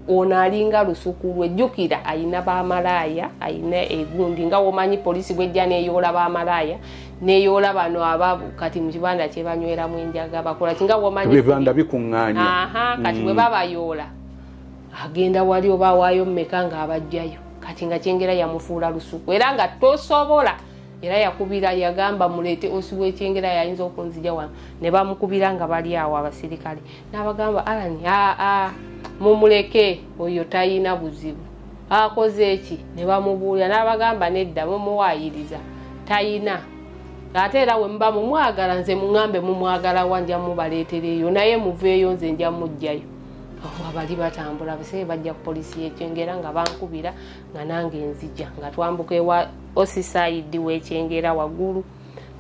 ono alinga lusuku lwejjukira ayina bamalaaya ayina egundi nga womanyi poliisi bwejja neeyoola bamalaaya neeyoola bano ababu kati mu kibanda kye banyweramu enjaga bakola kinga womanyi ebibanda bikuŋŋaanya kati bwe babayoola agenda wali oba awaayo mmeka ng'abajjayo kati nga kyengera yamufuula lusuku era nga tosobola era yakubira yagamba mulete osi w'ekyengera yayinza okunzija wano ne bamukubira nga bali awo abasirikale n'abagamba Alani mumuleke oyo tayina buzibu akoze eki ne bamubuulira n'abagamba nedda mumuwaayiriza tayina ate era we muba mumwagala nze muŋŋambe mumwagala wanja mubaleetereyo naye muveeyo nze nja mujjayo aho abali batambula bese bajja ku poliisi y'ekyengera nga bankubira nga nange nzija nga twambuka ewa osisaidi w'ekyengera waggulu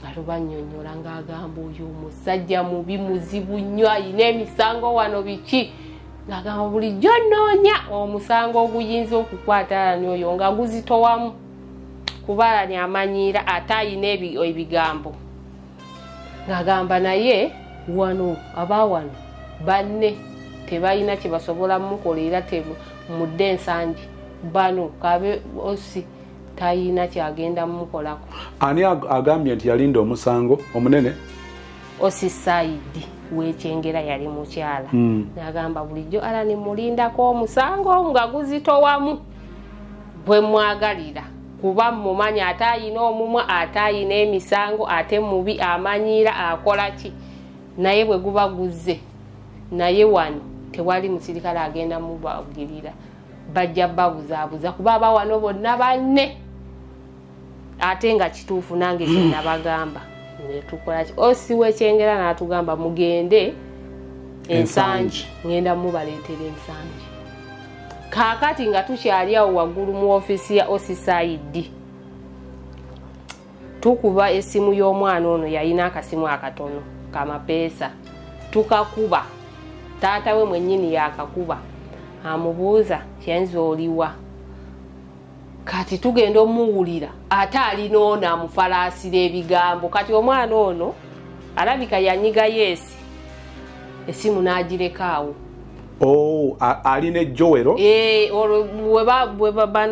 nga tubannyonnyola ng'agamba oyo omusajja mubi muzibu nnyo ayina emisango wano biki ng'agamba bulijjo nnoonya omusango oguyinza okukwata Alani oyo nga guzitowamu kuba Alani amanyiira ate ayina ebigambo ng'agamba naye wano abawano banne tebalina kye basobola mukolera mudde ensangi bano kabe osi tayina kyagenda mumukolako. Ani agambye nti yalinda omusango omunene? Osisaidi w'ekyengera yali mukyala n'agamba bulijjo Alani mulindako omusango nga guzitowamu bwe mwagalira kuba mumanya ate ayina omumwa ate ayina emisango ate mubi amanyiira akola ki naye bwe guba guzze naye wano tewali musirikale agenda mubagirira bajja babuzaabuza kuba abawano bonna banne ate nga kituufu nange kyenabagamba netukola ki osi w'ekyengera n'atugamba mugende ensangi ngenda mubaleetera ensangi kaakati nga tukyali awo waggulu mu ofiisi ya osisaidi tukuba essimu y'omwana ono yalina akasimu akatono kamapeesa tukakuba taata we mwennyini yakakuba amubuuza kyenza oliwa kati tugenda omuwulira ate alina ono amufalaasira ebigambo kati omwana ono alabika yanyiga Yeesi essimu n'agireka awo alina ejjowero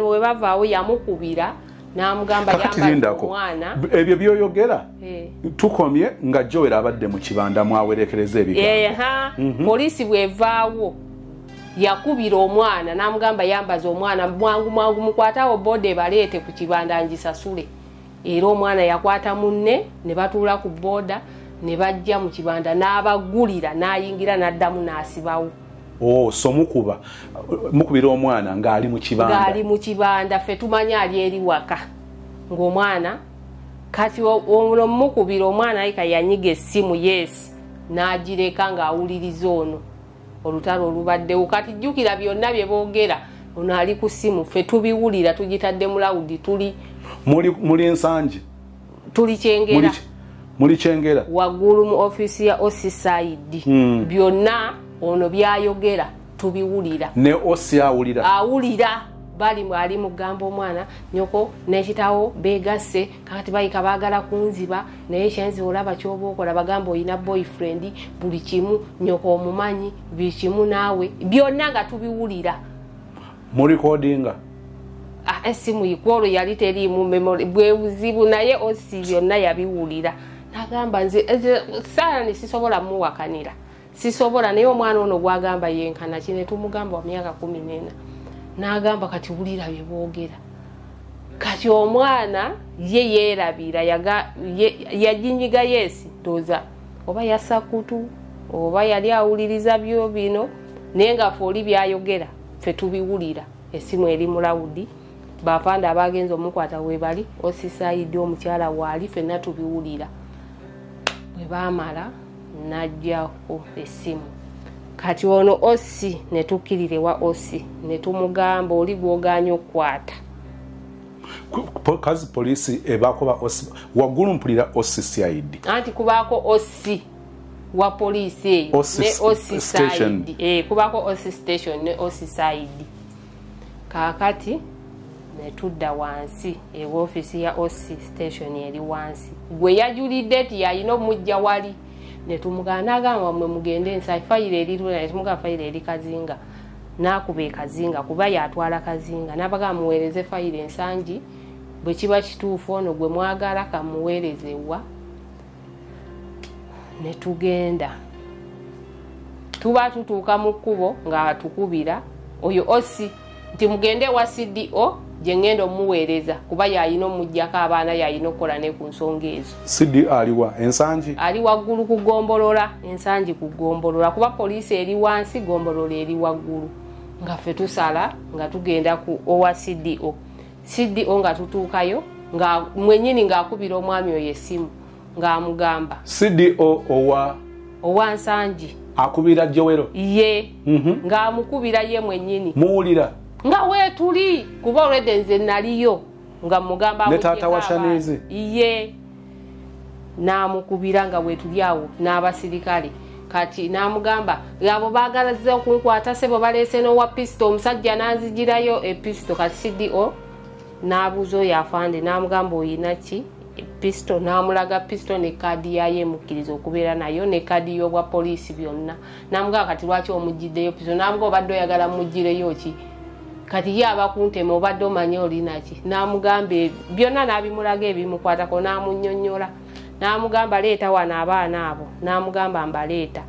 we bavaawo yamukubira n'amugamba yamba omwana ebyo byoyogera tukomye nga jjowero abadde mu kibanda mwawerekereza ebigambo poliisi bwevaawo yakubira omwana n'amugamba yambaza omwana mwangu mukwatawo bode baleete ku kibanda ngisasule era omwana yakwata munne ne batuula ku boda ne bajja mu kibanda n'abagulira n'ayingira n'addamu n'asibawo. So mukubira omwana ng'ali mu kibanda. Ng'ali mu kibanda ffe tumanya ali eri waka ng'omwana kati ono mukubira omwana ayika yanyiga essimu Yeesi n'agireka ng'awuliriza ono olutalo olubaddewo kati jjukira byonna bye boogera ono ali ku ssimu ffe tubiwulira tugitadde mu lawudi tuli muli ensangi tuli kyengera muli kyengera waggulu mu ofiisi ya osisaidi byonna ono byayogera tubiwulira ne osi awulira bali ali mugamba omwana nyoko n'ekitawo begasse kakati bayika baagala kunziba naye kyenzi olaba kyoba okola bagamba oyina boyfriend buli kimu nyoko omumanyi buli kimu naawe byonna nga tubiwulira mu recordinga essimu yikwolo yali teriimu memory bwebuzibu naye osi byonna yabiwulira n'agamba nze Alani sisobola muwakanira sisobola naye omwana ono gwagamba yenkana kine tumugamba wa myaka 14 n'agamba kati wulira bye boogera kati omwana ye yeerabira yajinyiga Yeesi ndoza oba yasakutu oba yali awuliriza byo bino naye nga ffe oli byayogera ffe tubiwulira essimu eri mu lawudi bafanda abagenza omukwata we bali osisaidi omukyala waali ffenna tubiwulira bwe baamala najjako essimu kati ono osi ne tukkirire wa osi ne tumugamba oli gw'ogaanye okukwata kazi poliisi ebakoba osi waggulu mpulira osi saidi anti kubaako osi wa poliisi eyo ne osi saidi kubaako osi station ne osi saidi kaakati ne tudda wansi ewa ofiisi ya osi station eri wansi gwe yajulidde ti yalina omujja wali netumugana agamba mwe mugende ensayi fayire erirula netumuga fayire eri Kazinga n'akuba ekazinga kuba yatwala Kazinga n'abaga muweereze fayire ensangi bwe kiba kituufu ono gwe mwagala kamuweerezewa netugenda tuba tutuuka mu kkubo nga tukubira oyo osi nti mugende wa CDO gye ngenda omuweereza kuba yalina omuggyako abaana yalina okukola ne ku nsonga ezo. Sidi aliwa ensangi ali waggulu ku Gombolola, ensangi ku Gombolola kuba poliisi eri wansi, Gombolola eri waggulu. Nga ffe tusala nga tugenda ku owa CDO. CDO nga tutuukayo nga mwenyini ng'akubira omwami oyo essimu ng'amugamba CDO owa nsangi akubira Jowero ye ng'amukubira ye mwenyini muwulira nga weetuli kuba olwedde nze naliyo nga mugamba ne taata wa Shanizi ye n'amukubira nga weetuli awo n'abasirikale. Kati namugamba abo baagalaza okunkwata sebo baleese n'owa pisto omusajja n'anzigirayo episto. Kati CDO n'abuuza oyo afande n'amugamba oyina ki pisto, n'amulaga pisto ne kaadi yayo emukkiriza okubeera nayo ne kaadi y'obwa poliisi byonna. N'amugamba kati lwaki omugiddeyo pisto, n'amugamba obadde oyagala muggireyo ki, kati ye abakuntema obadde omanyi olina ki. N'amugamba byonna n'abimulaga ebimukwatako n'amunnyonnyola. N'amugamba leeta wano abaana abo, n'amugamba mbaleeta.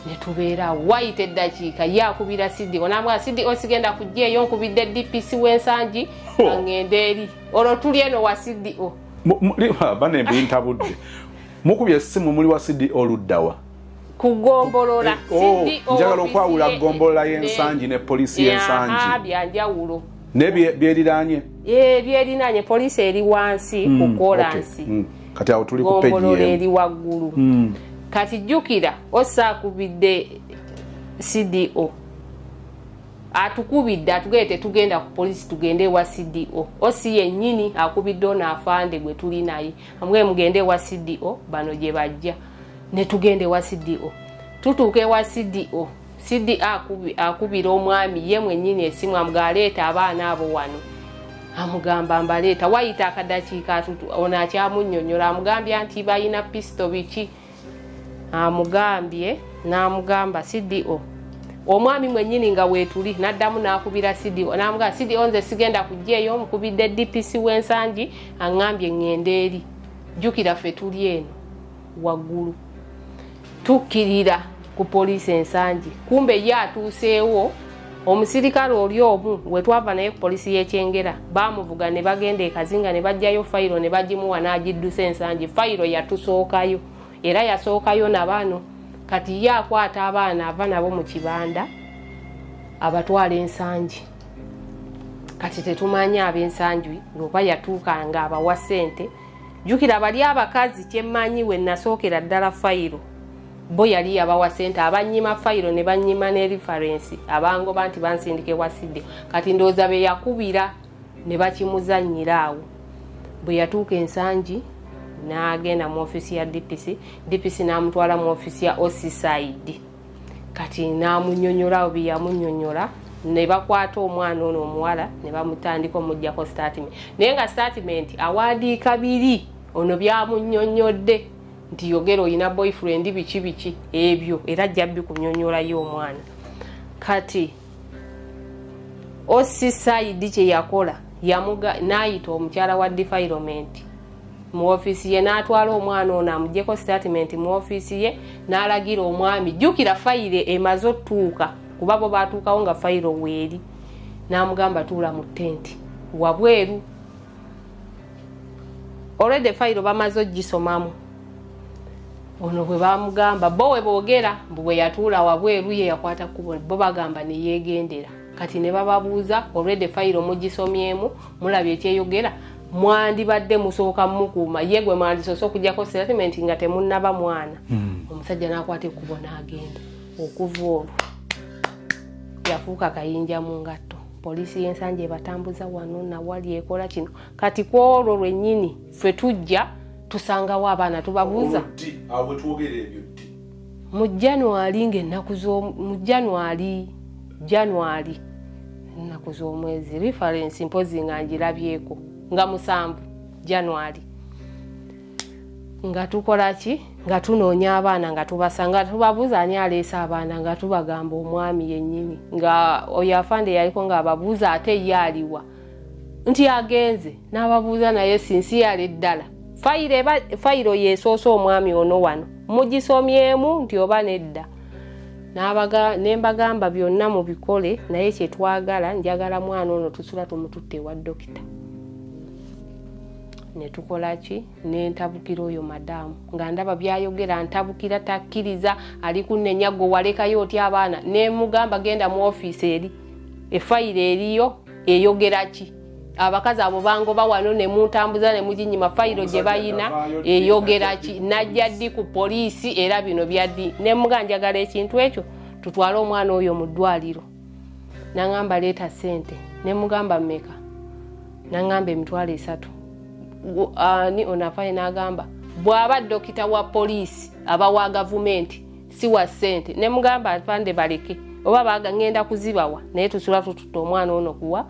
Ne tubeera wayita eddakiika ye akubira CDO, n'amugamba CDO sigenda kujja eyo nkubidde DPC w'ensangi ngenda eri olwo tuli eno wa CDO. Bane bintabudde mukubye essimu muli wa CDO luddawa ku Gombolola. CDO njagala okwawula Gombolola y'ensangi ne poliisi y'ensangi byanjawulo ne byeriraanye byerinaanye poliisi eri wansi ku kolansi. Kati awo tuli ku peji Gombolola eri waggulu. Kati jjukira osaakubidde CDO atukubidde atugende tugenda ku poliisi tugende wa CDO. Osi yennyini akubidde ono afande gwe tuli naye amwe mugende wa CDO bano gye bajja ne tugende wa CDO. Tutuuke wa CDO. CDO akubira omwami ye mwennyini essimu amugaleeta abaana abo wano. Amugamba mbaleeta wayita akadakiika ono akyamunnyonnyola amugambye nti balina pisto biki. Amugambye n'amugamba CDO omwami mwennyini nga weetuli n'addamu n'akubira CDO n'amugamba CDO nze sigenda kujja eyo mukubidde DPC w'ensangi aŋŋambye ŋŋenda eri. Jjukira ffe tuli eno waggulu tukkirira ku poliisi ensangi kumbe ye atuuseewo omusirikale oli omu we twava naye ku poliisi y'Ekyengera baamuvuga ne bagenda e Kazinga ne bajjayo fayiro ne bagimuwa n'agiddusa ensangi. Fayiro yatusookayo era yasookayo na bano. Kati ye akwata abaana ava nabo mu kibanda abatwala ensangi. Kati tetumanya ab'ensangi lwoba yatuuka nga abawa ssente. Jjukira bali abakazi kyemmanyi we nasookera ddala fayiro bo yali yabawa ssente abannyima fayiro ne bannyima ne referensi abangoba nti bansindike wa CDO. Kati ndowooza be yakubira ne bakimuzannyira awo. Bwe yatuuka ensangi n'agenda mu ofisi ya DPC n'amutwala mu ofisi ya Osiside. Kati n'amunnyonnyola bye yamunnyonnyola ne bakwata omwana ono omuwala ne bamutandika omuggyako statement. Naye nga statement awandiika biri ono byamunnyonnyodde nti yogera oyina boyfriend biki ebyo era ajja bikunnyonnyolayo omwana. Kati Osiside kye yakola n'ayita omukyala wa defilement mu ofisi ye n'atwala omwana ono amuggyeko statement mu ofisi ye n'alagira omwami jjukira fayiro emaze otuuka kuba bo baatuukawo nga fayiro weeri. N'amugamba tuula mu tenti wabweru. Olwedde fayiro bamaze ogisomamu ono bwe bamugamba bo we boogera bwe yatuula wabweru ye yakwata kkubo bo bagamba ne yeegendera. Kati ne bababuuza olwedde fayiro mugisomyemu mulabye ekyeyogera mwandibadde musooka mukuuma ye gwe mwandisoose okuggyako statement nga temunnaba mwana. Omusajja n'akwata ekkubo n'agenda. Okuva olwo yafuuka kayinja mu ngatto. Poliisi y'ensangi ebatambuza wano nawali ekola kino. Kati ku olwo lwennyini ffe tujja tusangawo abaana tubabuuza mu January ng'ennaku mu January ennaku z'omwezi reference mpozi nga ngirabyeko nga 7 January nga tukola ki nga tunoonya abaana nga tubasanga tubabuuza ani aleese abaana nga tubagamba omwami yennyini nga oyo afande yaliko nga ababuuza ate ye aliwa nti agenze n'ababuuza naye sinsiyale ddala fayiro yeesoosa omwami ono wano mugisomyemu nti oba nedda. nembagamba byonna mu bikole naye kye twagala njagala mwana ono tusula tumututte wa dokita ne tukola ki nentabukira oyo madamu nga ndaba byayogera ntabukira takkiriza ali kunnenyago walekayo oti abaana ne mugamba genda mu office eri efayire eriyo eyogera ki abakazi abo bangoba wano ne muntambuza ne mujinyima fayiro gye bayina eyogera ki najja ddi ku poliisi era bino byaddi ne muganjagala ekintu ekyo tutwale omwana oyo mu ddwaliro nangamba leeta sente ne mugamba mmeka nangamba emitwalo 3 ni onafaye nagamba bwaba dokita wa poliisi aba wa gavumenti si wa sente ne mugamba afande baleke oba baga ngenda kuzibawa naye tusula tututa omwana ono kuwa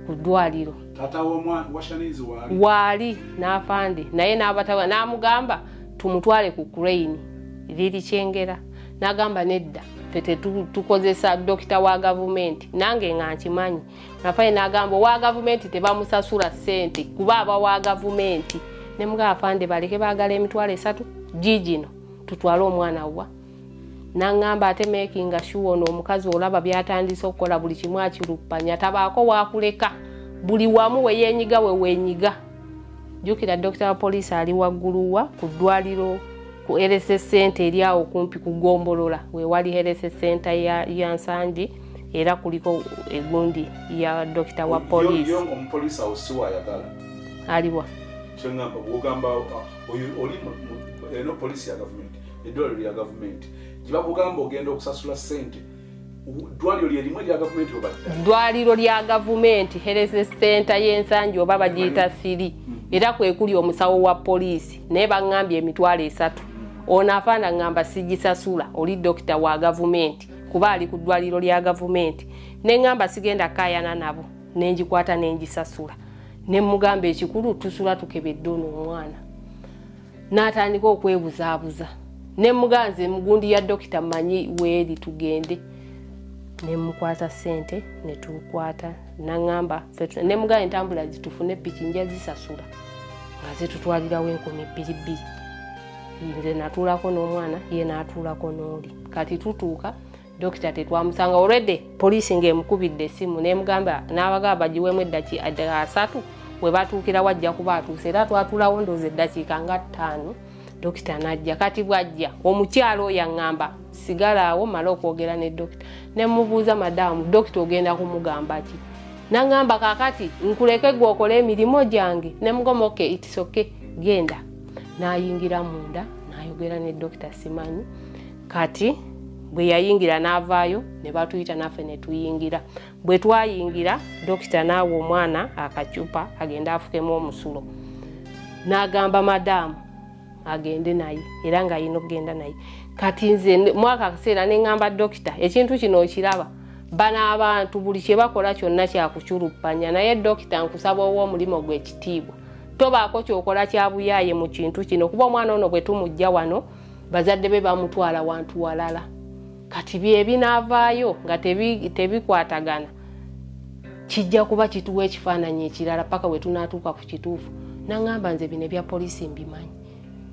ku ddwaliro tata w'omwana washanizi wali n'afande naye n'abatawa namugamba tumutwale ku crane liri kyengera nagamba nedda fete tukozesa dokita wa gavumenti nange nga nkimanyi nafaye nagamba wa gavumenti tebamusasula sente kuba aba wa gavumenti ne mugamba afande baleke bagala emitwalo 3 jijino tutwale omwana wa nangamba ate making sure ono omukazi olaba byatandise okukola buli kimu akirupanya tabaako wakuleka buli wamu weyenyiga wenyiga jukira dokita wa poliisi ali wagguluwa ku ddwaliro ku LSS center eriawo kumpi kugombolola we wali LSS center ya Nsanji era kuliko egundi ya dokita wa poliisi yo omupoliisi awusiwa yagala aliwa kyengamba bugamba oli no poliisi ya government edwaliro ya government jiba bugamba ogenda okusasula sente dwaliro lye lya government obadde dwaliro lya government LSS center y'Ensanji oba bagiyita siri era kwekuli omusawo wa poliisi naye bangambye emitwalo 3 ono afanda ngamba sigisasula oli dokita wa gavumenti kuba ali ku ddwaliro lya gavumenti ne ngamba sigenda kayana nabo nenjikwata nenjisasula ne mugamba ekikulu tusula tukebedde ono omwana n'atandika okwebuzaabuza ne muganze mugundi ya dokita manyi weeri tugende ne mukwata sente ne tukwata nangamba ne mugaye ntambula zitufune piki nja zisasula nga zitutwalirawo 2,200 nze natulako n'omwana ye natulako n'oli kati tutuuka dokita tetwamusanga already poliisi ng'emukubidde essimu ne mugamba n'abagaba bagiwemu eddakiika 3 we batuukira wajja kuba atuuse era twatulawo ndooza eddakiika nga 5 dokita najja kati bwajja omukyalo oyo aŋŋamba sigala awo mala okwogera ne dokita ne mubuuza madamu dokita ogenda kumugamba ki naŋŋamba kakati nkuleke gwe okole emirimu gyange ne mugamba okay it's okay genda n'ayingira munda n'ayogera ne dokita simanyi kati bwe yayingira n'avaayo ne batuyita naffe ne tuyingira bwe twayingira dokita n'awa omwana akacupa agenda afukemu omusulo n'agamba madamu agende naye era nga ayina okugenda naye kati nze mwaka akaseera ne ŋŋamba dokita ekintu kino okiraba bana abantu buli kye bakola kyonna kyakuculupanya naye dokita nkusaba owa omulimu gw'ekitiibwa tobaako kyokola kyabuyaaye mu kintu kino kuba omwana ono bwe tumujja wano bazadde be bamutwala wantu walala kati bye binaavaayo nga tebikwatagana kijja kuba kituwa ekifaananyi ekirala paka we tunaatuuka ku kituufu naŋŋamba nze bino ebya poliisi mbimanyi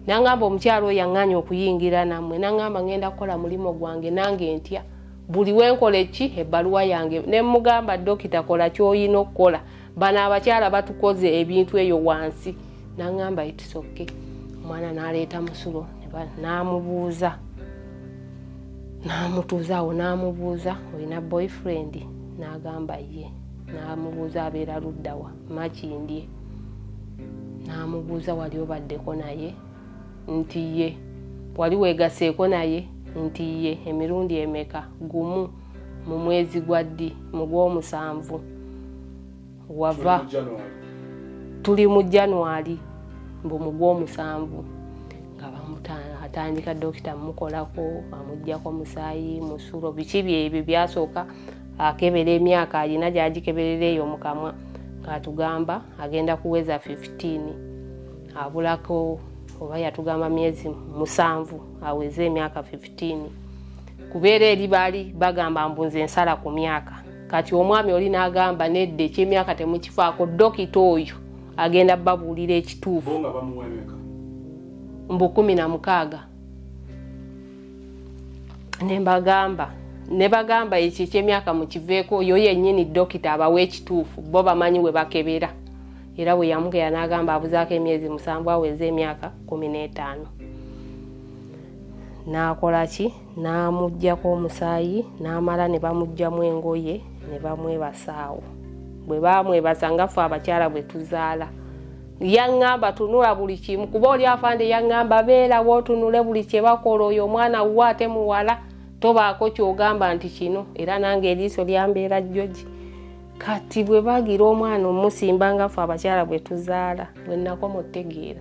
naŋŋamba omukyalo oyo aŋŋanya okuyingira nammwe naŋŋamba ngenda kukola mulimu gwange nange ntya buli wenkola eki ebbaluwa yange ne mugamba dokita kola ky'oyina okukola bano abakyala batukoze ebintu eyo wansi naŋŋamba itisoke omwana n'aleeta musulo n'amubuuza n'amutuuzaawo n'amubuuza olina boyfriend n'agamba ye n'amubuuza abeera luddawa makindye n'amubuuza wali obaddeko naye nti ye wali weegaseeko naye nti ye emirundi emeka gumu mu mwezi gwa ddi mu gw'omusanvu wava tuli mu January mbu mu gw'omusanvu nga atandika dokita mukolako amuggyako musaayi musulo biki byebyo byasooka akebera emyaka alina gyagikeberera eyo mu kamwa ng'atugamba agenda kuweza 15 abulako oba yatugamba myezi 7 aweze emyaka 15 kubeera eri baali bagamba mbunze ensala ku myaka kati omwami oli n'agamba nedda eky'emyaka temukifaako dokita oyo agenda babuulira ekituufu mbu 16 ne bagamba ekyo ky'emyaka mukiveeko yo yennyini dokita abawe ekituufu bo bamanyi we bakebera era bwe yamugeya n'agamba abuzaako emyezi 7 aweze emyaka 15 n'akola ki n'amuggyako omusaayi n'amala ne bamugyamu engoye ne bamwebasaawo bwe bamwebasa nga ffe abakyala bwe tuzaala yaŋŋamba tunula buli kimu kuba oli afande yaŋŋamba beerawo otunule buli kye bakola oyo omwana wuwe ate muwala tobaako kyogamba nti kino era nange eriiso lyambeera jjogi kati bwe bagira omwana omusimba nga ffe abakyala bwe tuzaala bwe nnakoma otegeera